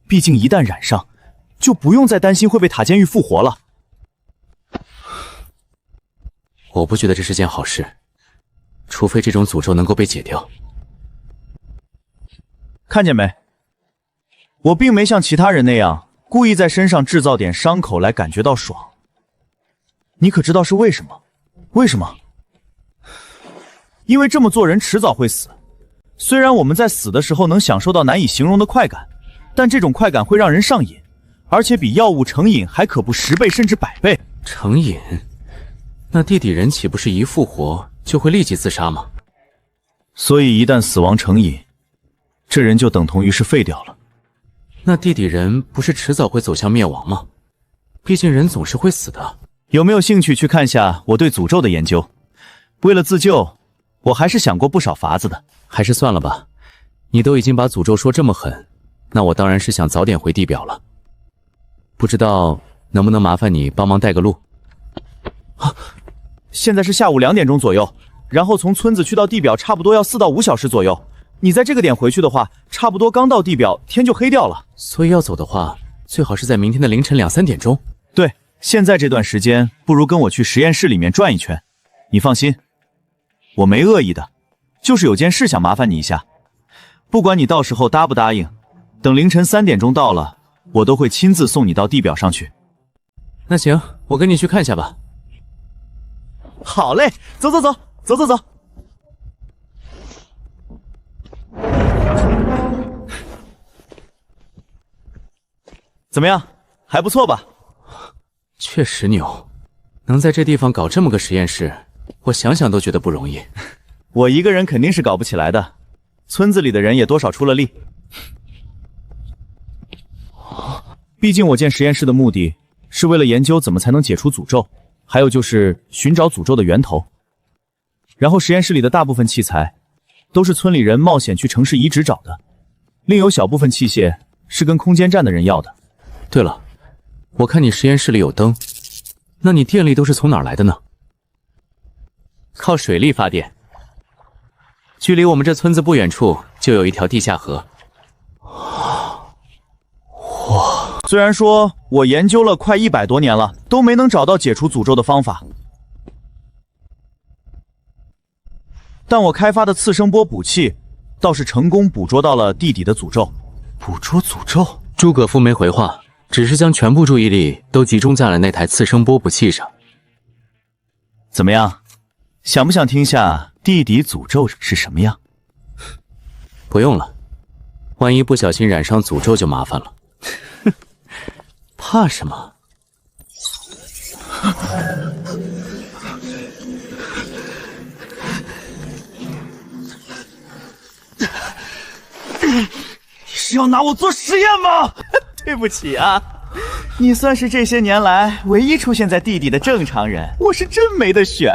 毕竟一旦染上，就不用再担心会被塔监狱复活了。我不觉得这是件好事，除非这种诅咒能够被解掉。看见没？我并没像其他人那样故意在身上制造点伤口来感觉到爽。你可知道是为什么？为什么？因为这么做人迟早会死。虽然我们在死的时候能享受到难以形容的快感，但这种快感会让人上瘾，而且比药物成瘾还可怖10倍甚至100倍。成瘾？那地底人岂不是一复活就会立即自杀吗？所以一旦死亡成瘾，这人就等同于是废掉了。那地底人不是迟早会走向灭亡吗？毕竟人总是会死的。有没有兴趣去看下我对诅咒的研究？为了自救，我还是想过不少法子的。还是算了吧，你都已经把诅咒说这么狠，那我当然是想早点回地表了。不知道能不能麻烦你帮忙带个路？现在是下午2点钟左右，然后从村子去到地表差不多要4到5小时左右。你在这个点回去的话，差不多刚到地表天就黑掉了。所以要走的话，最好是在明天的凌晨2、3点钟。对，现在这段时间不如跟我去实验室里面转一圈。你放心，我没恶意的，就是有件事想麻烦你一下。不管你到时候答不答应，等凌晨3点钟到了，我都会亲自送你到地表上去。那行，我跟你去看一下吧。好嘞，走走走，走走走。怎么样，还不错吧？确实牛，能在这地方搞这么个实验室，我想想都觉得不容易。我一个人肯定是搞不起来的，村子里的人也多少出了力。毕竟我建实验室的目的是为了研究怎么才能解除诅咒，还有就是寻找诅咒的源头。然后实验室里的大部分器材都是村里人冒险去城市遗址找的，另有小部分器械是跟空间站的人要的。对了，我看你实验室里有灯，那你电力都是从哪儿来的呢？靠水力发电。距离我们这村子不远处就有一条地下河。哇！虽然说我研究了快100多年了，都没能找到解除诅咒的方法，但我开发的次声波补器倒是成功捕捉到了地底的诅咒。捕捉诅咒？诸葛夫没回话，只是将全部注意力都集中在了那台次声波补器上。怎么样，想不想听下地底诅咒是什么样？不用了，万一不小心染上诅咒就麻烦了。怕什么？你是要拿我做实验吗？对不起啊，你算是这些年来唯一出现在地底的正常人，我是真没得选。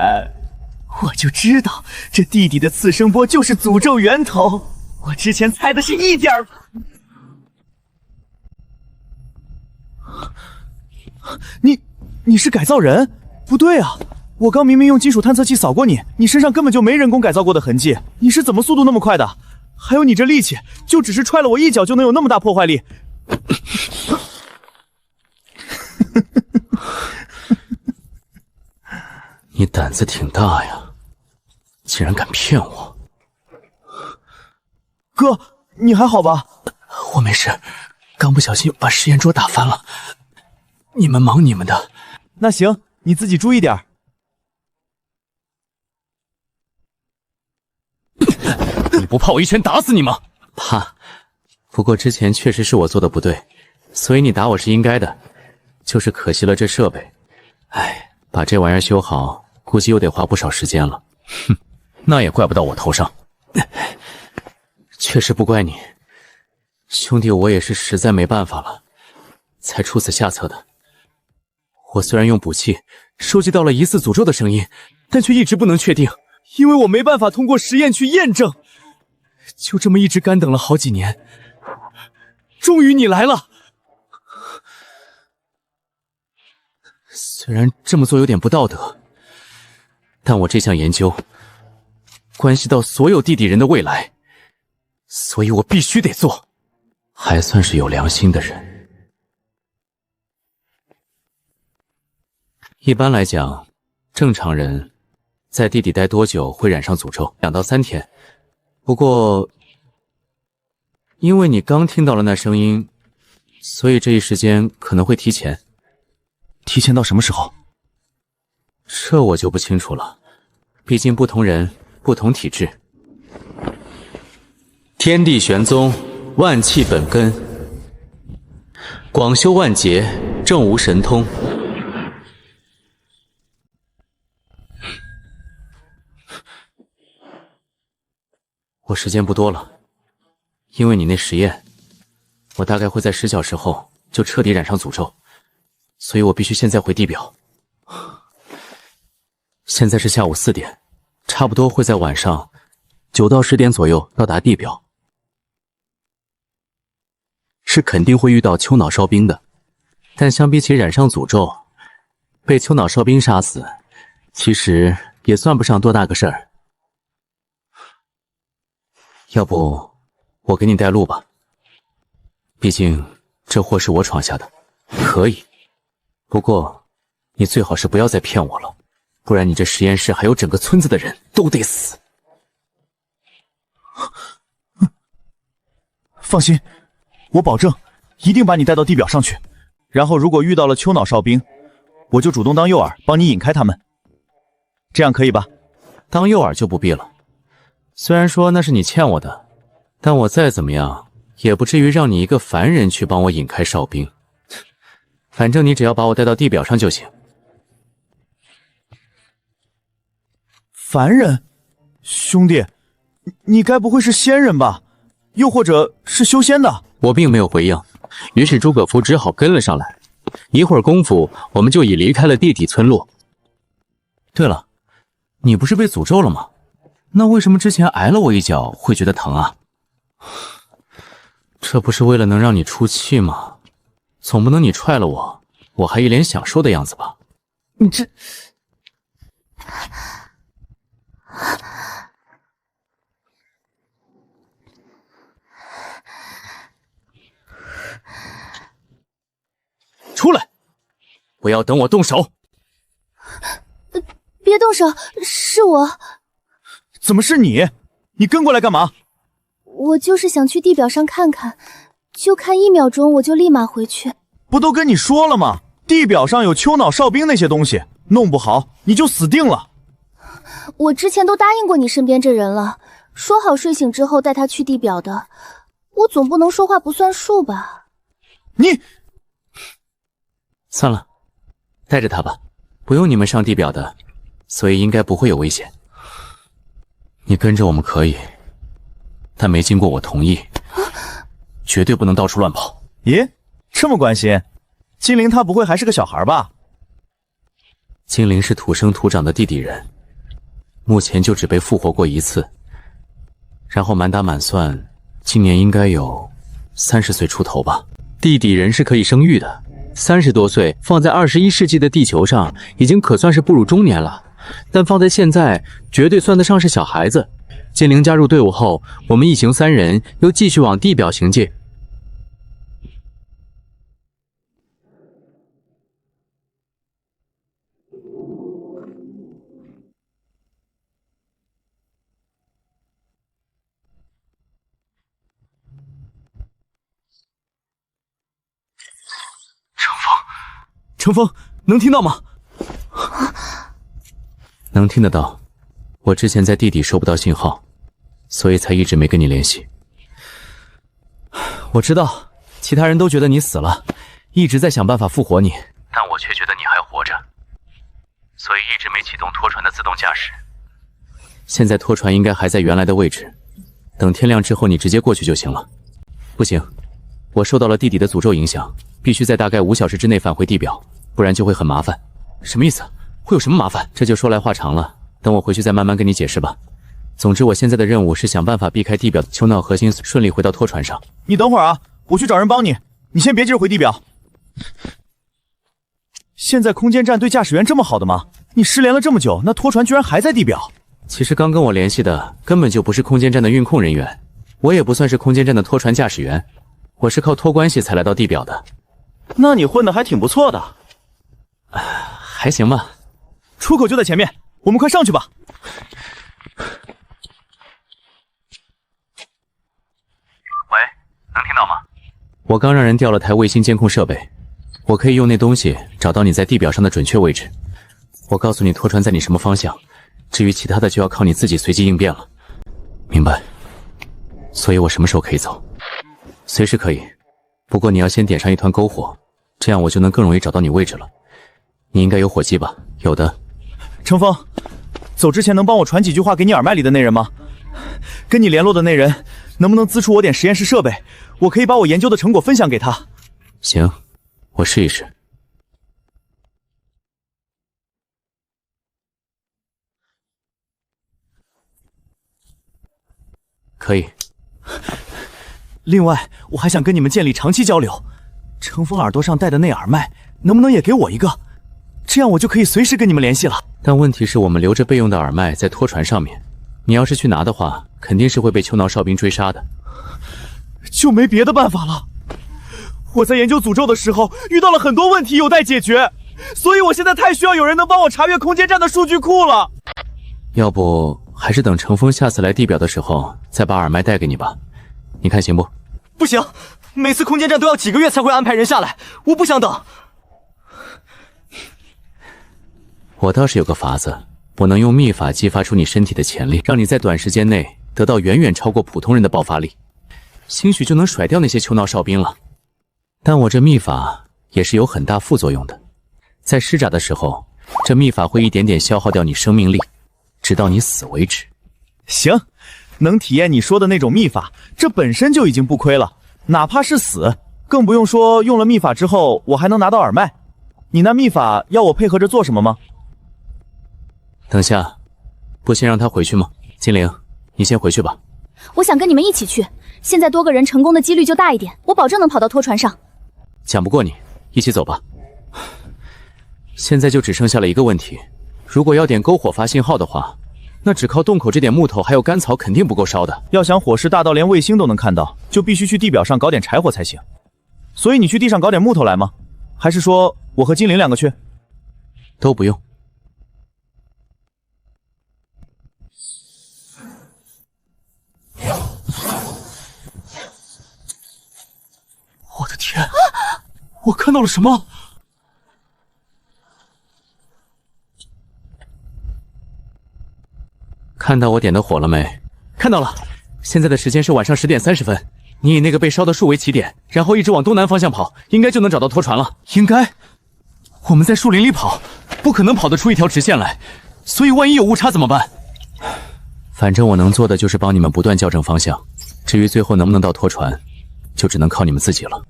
我就知道这地底的次声波就是诅咒源头，我之前猜的是一点儿。你是改造人？不对啊，我刚明明用金属探测器扫过你，你身上根本就没人工改造过的痕迹，你是怎么速度那么快的？还有你这力气，就只是踹了我一脚就能有那么大破坏力。你胆子挺大呀，竟然敢骗我！哥，你还好吧？我没事，刚不小心把实验桌打翻了。你们忙你们的。那行，你自己注意点。你不怕我一拳打死你吗？怕，不过之前确实是我做的不对，所以你打我是应该的，就是可惜了这设备。哎，把这玩意儿修好，估计又得花不少时间了。哼，那也怪不到我头上。确实不怪你，兄弟，我也是实在没办法了，才出此下策的。我虽然用补气收集到了疑似诅咒的声音，但却一直不能确定，因为我没办法通过实验去验证。就这么一直干等了好几年，终于你来了。虽然这么做有点不道德，但我这项研究关系到所有地底人的未来，所以我必须得做，还算是有良心的人。一般来讲，正常人在地底待多久会染上诅咒？2到3天。不过，因为你刚听到了那声音，所以这一时间可能会提前。提前到什么时候？这我就不清楚了，毕竟不同人不同体质。天地玄宗，万气本根，广修万劫，正无神通。我时间不多了，因为你那实验，我大概会在10小时后就彻底染上诅咒，所以我必须现在回地表。现在是下午4点，差不多会在晚上9到10点左右到达地表，是肯定会遇到丘脑哨兵的，但相比起染上诅咒，被丘脑哨兵杀死，其实也算不上多大个事儿。要不我给你带路吧，毕竟这祸是我闯下的。可以，不过你最好是不要再骗我了，不然你这实验室还有整个村子的人都得死。放心，我保证一定把你带到地表上去，然后如果遇到了丘脑哨兵，我就主动当诱饵帮你引开他们，这样可以吧？当诱饵就不必了，虽然说那是你欠我的，但我再怎么样也不至于让你一个凡人去帮我引开哨兵。反正你只要把我带到地表上就行。凡人？兄弟，你该不会是仙人吧？又或者是修仙的？我并没有回应，于是诸葛福只好跟了上来。一会儿功夫，我们就已离开了地底村落。对了，你不是被诅咒了吗？那为什么之前挨了我一脚会觉得疼啊？这不是为了能让你出气吗？总不能你踹了我，我还一脸享受的样子吧？你这……出来！不要等我动手！别动手，是我。怎么是你？你跟过来干嘛？我就是想去地表上看看，就看1秒钟我就立马回去。不都跟你说了吗？地表上有丘脑哨兵那些东西，弄不好你就死定了。我之前都答应过你身边这人了，说好睡醒之后带他去地表的，我总不能说话不算数吧？你……算了，带着他吧，不用你们上地表的，所以应该不会有危险。你跟着我们可以，但没经过我同意，绝对不能到处乱跑。咦，这么关心，金灵他不会还是个小孩吧？精灵是土生土长的地底人，目前就只被复活过一次，然后满打满算，今年应该有30岁出头吧。地底人是可以生育的，30多岁放在21世纪的地球上，已经可算是步入中年了，但放在现在，绝对算得上是小孩子。精灵加入队伍后，我们一行3人又继续往地表行进。程峰，能听到吗？能听得到。我之前在地底收不到信号，所以才一直没跟你联系。我知道，其他人都觉得你死了，一直在想办法复活你，但我却觉得你还活着，所以一直没启动拖船的自动驾驶。现在拖船应该还在原来的位置，等天亮之后你直接过去就行了。不行，我受到了地底的诅咒影响，必须在大概5小时之内返回地表，不然就会很麻烦。什么意思？会有什么麻烦？这就说来话长了，等我回去再慢慢跟你解释吧。总之，我现在的任务是想办法避开地表的丘脑核心，顺利回到拖船上。你等会儿啊，我去找人帮你。你先别急着回地表。现在空间站对驾驶员这么好的吗？你失联了这么久，那拖船居然还在地表。其实刚跟我联系的根本就不是空间站的运控人员，我也不算是空间站的拖船驾驶员，我是靠托关系才来到地表的。那你混得还挺不错的。还行吧。出口就在前面，我们快上去吧。喂，能听到吗？我刚让人调了台卫星监控设备，我可以用那东西找到你在地表上的准确位置。我告诉你拖船在你什么方向，至于其他的就要靠你自己随机应变了。明白。所以我什么时候可以走？随时可以，不过你要先点上一团篝火，这样我就能更容易找到你位置了。你应该有火机吧？有的。程峰，走之前能帮我传几句话给你耳麦里的那人吗？跟你联络的那人能不能资助我点实验室设备？我可以把我研究的成果分享给他。行，我试一试。可以。另外，我还想跟你们建立长期交流。程峰耳朵上戴的那耳麦，能不能也给我一个？这样我就可以随时跟你们联系了。但问题是我们留着备用的耳麦在拖船上面，你要是去拿的话，肯定是会被丘挠哨兵追杀的。就没别的办法了。我在研究诅咒的时候遇到了很多问题有待解决，所以我现在太需要有人能帮我查阅空间站的数据库了。要不还是等程峰下次来地表的时候再把耳麦带给你吧，你看行不？不行，每次空间站都要几个月才会安排人下来，我不想等。我倒是有个法子，我能用秘法激发出你身体的潜力，让你在短时间内得到远远超过普通人的爆发力，兴许就能甩掉那些丘挠哨兵了。但我这秘法也是有很大副作用的，在施展的时候，这秘法会一点点消耗掉你生命力，直到你死为止。行，能体验你说的那种秘法，这本身就已经不亏了，哪怕是死，更不用说用了秘法之后我还能拿到耳麦。你那秘法要我配合着做什么吗？等下，不先让他回去吗？精灵，你先回去吧。我想跟你们一起去，现在多个人成功的几率就大一点，我保证能跑到拖船上。讲不过你，一起走吧。现在就只剩下了一个问题，如果要点篝火发信号的话，那只靠洞口这点木头还有干草肯定不够烧的。要想火势大到连卫星都能看到，就必须去地表上搞点柴火才行。所以你去地上搞点木头来吗？还是说我和精灵两个去？都不用。我的天，我看到了什么？看到我点的火了没？看到了。现在的时间是晚上10点30分。你以那个被烧的树为起点，然后一直往东南方向跑，应该就能找到拖船了。应该。我们在树林里跑，不可能跑得出一条直线来，所以万一有误差怎么办？反正我能做的就是帮你们不断校正方向，至于最后能不能到拖船，就只能靠你们自己了。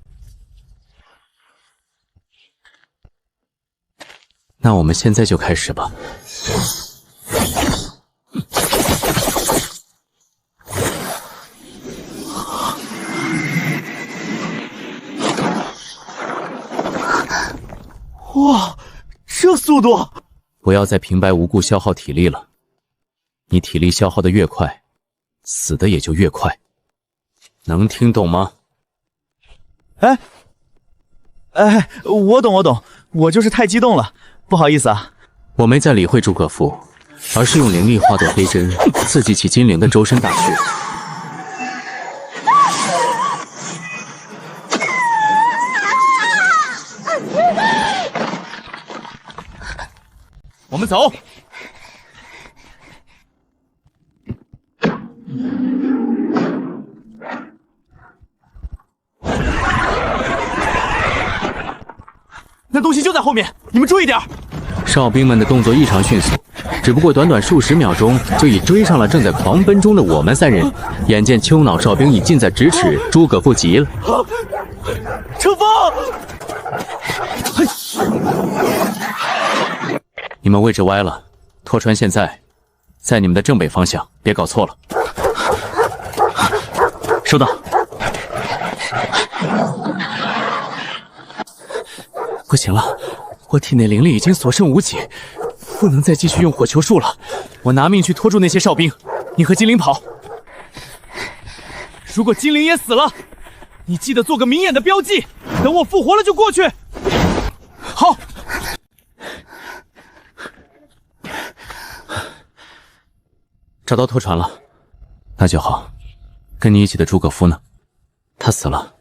那我们现在就开始吧。哇，这速度！不要再平白无故消耗体力了，你体力消耗的越快，死的也就越快。能听懂吗？我懂，我就是太激动了，不好意思啊。我没在理会朱可夫，而是用灵力化作黑针，刺激起金灵的周身大穴。我们走。那东西就在后面，你们注意点。哨兵们的动作异常迅速，只不过短短数十秒钟就已追上了正在狂奔中的我们三人。眼见丘脑哨兵已近在咫尺，朱可夫急了：“乘风！”你们位置歪了，托船现在你们的正北方向，别搞错了。收到。不行了，我体内灵力已经所剩无几，不能再继续用火球术了。我拿命去拖住那些哨兵，你和金灵跑。如果金灵也死了，你记得做个明眼的标记，等我复活了就过去。好。找到拖船了，那就好。跟你一起的朱可夫呢？他死了，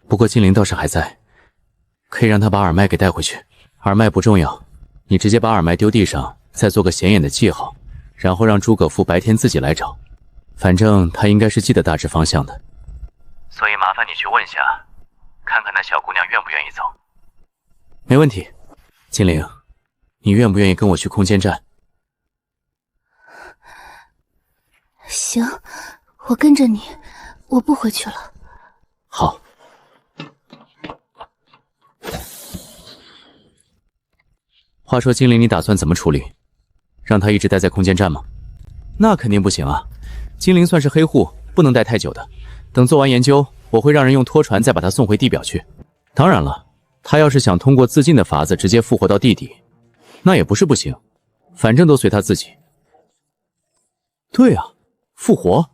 不过金灵倒是还在。可以让他把耳麦给带回去，耳麦不重要，你直接把耳麦丢地上，再做个显眼的记号，然后让朱可夫白天自己来找，反正他应该是记得大致方向的。所以麻烦你去问下，看看那小姑娘愿不愿意走。没问题，金灵，你愿不愿意跟我去空间站？行，我跟着你，我不回去了。好。话说金灵，你打算怎么处理？让他一直待在空间站吗？那肯定不行啊！金灵算是黑户，不能待太久的。等做完研究，我会让人用拖船再把他送回地表去。当然了，他要是想通过自尽的法子直接复活到地底，那也不是不行，反正都随他自己。对啊，复活，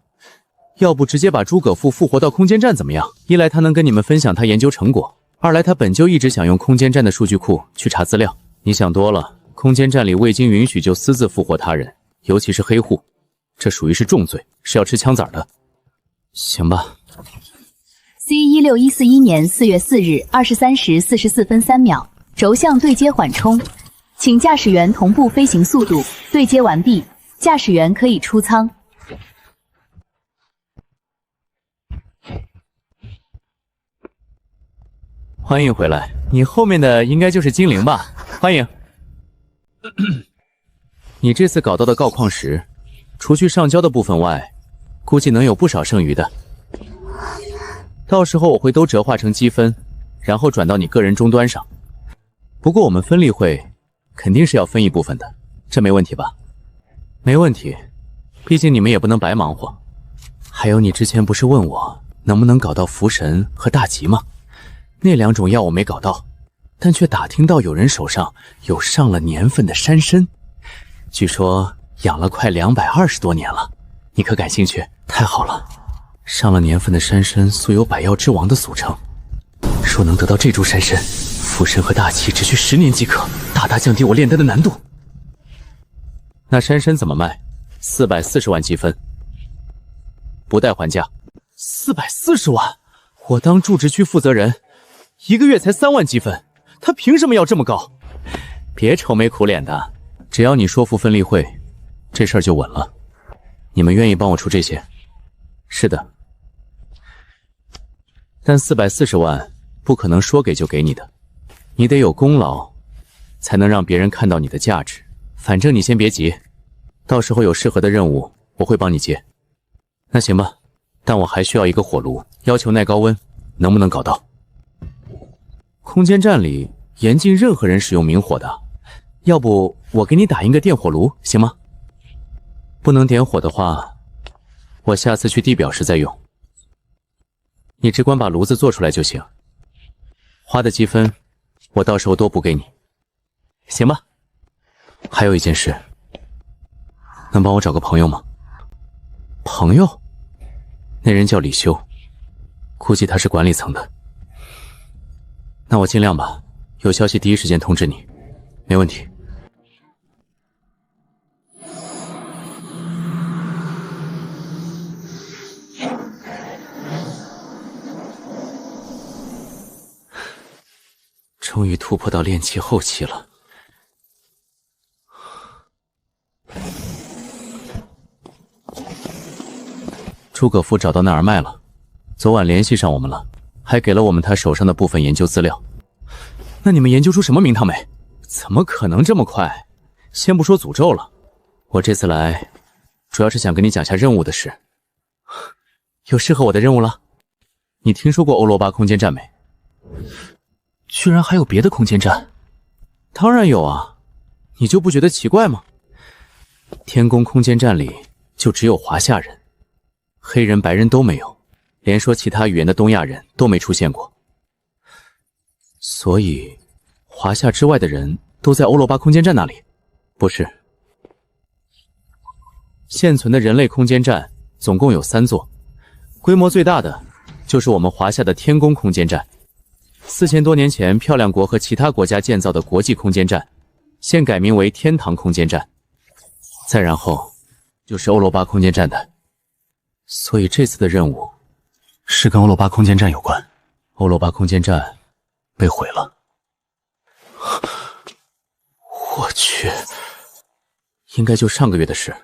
要不直接把朱可夫复活到空间站怎么样？一来他能跟你们分享他研究成果，二来他本就一直想用空间站的数据库去查资料。你想多了，空间站里未经允许就私自复活他人，尤其是黑户，这属于是重罪，是要吃枪子的。行吧。C1614年4月4日23时44分3秒，轴向对接缓冲，请驾驶员同步飞行速度。对接完毕，驾驶员可以出舱。欢迎回来，你后面的应该就是精灵吧？欢迎。你这次搞到的锆矿石，除去上交的部分外，估计能有不少剩余的。到时候我会都折化成积分，然后转到你个人终端上。不过我们分例会肯定是要分一部分的，这没问题吧？没问题，毕竟你们也不能白忙活。还有，你之前不是问我能不能搞到福神和大吉吗？那2种药我没搞到，但却打听到有人手上有上了年份的山参，据说养了快220多年了。你可感兴趣？太好了，上了年份的山参素有百药之王的俗称，若能得到这株山参，福神和大吉只需10年即可，大大降低我炼丹的难度。那山参怎么卖？440万积分，不带还价。440万？我当驻职区负责人，1个月才3万积分，他凭什么要这么高？别愁眉苦脸的，只要你说服分例会，这事儿就稳了。你们愿意帮我出这些？是的，但440万不可能说给就给你的，你得有功劳，才能让别人看到你的价值。反正你先别急，到时候有适合的任务，我会帮你接。那行吧，但我还需要一个火炉，要求耐高温，能不能搞到？空间站里严禁任何人使用明火的。要不我给你打印个电火炉，行吗？不能点火的话，我下次去地表时再用。你只管把炉子做出来就行，花的积分我到时候多补给你，行吧？还有一件事，能帮我找个朋友吗？朋友？那人叫李修，估计他是管理层的。那我尽量吧，有消息第一时间通知你，没问题。终于突破到炼气后期了。诸葛夫找到纳尔迈了，昨晚联系上我们了，还给了我们他手上的部分研究资料。那你们研究出什么名堂没？怎么可能这么快？先不说诅咒了，我这次来主要是想跟你讲下任务的事。有适合我的任务了？你听说过欧罗巴空间站没？居然还有别的空间站？当然有啊，你就不觉得奇怪吗？天宫空间站里就只有华夏人，黑人、白人都没有，连说其他语言的东亚人都没出现过。所以，华夏之外的人都在欧罗巴空间站那里？不是，现存的人类空间站总共有3座，规模最大的就是我们华夏的天宫空间站。4000多年前，漂亮国和其他国家建造的国际空间站，现改名为天堂空间站。再然后，就是欧罗巴空间站的。所以这次的任务是跟欧罗巴空间站有关。欧罗巴空间站被毁了。我去，应该就上个月的事。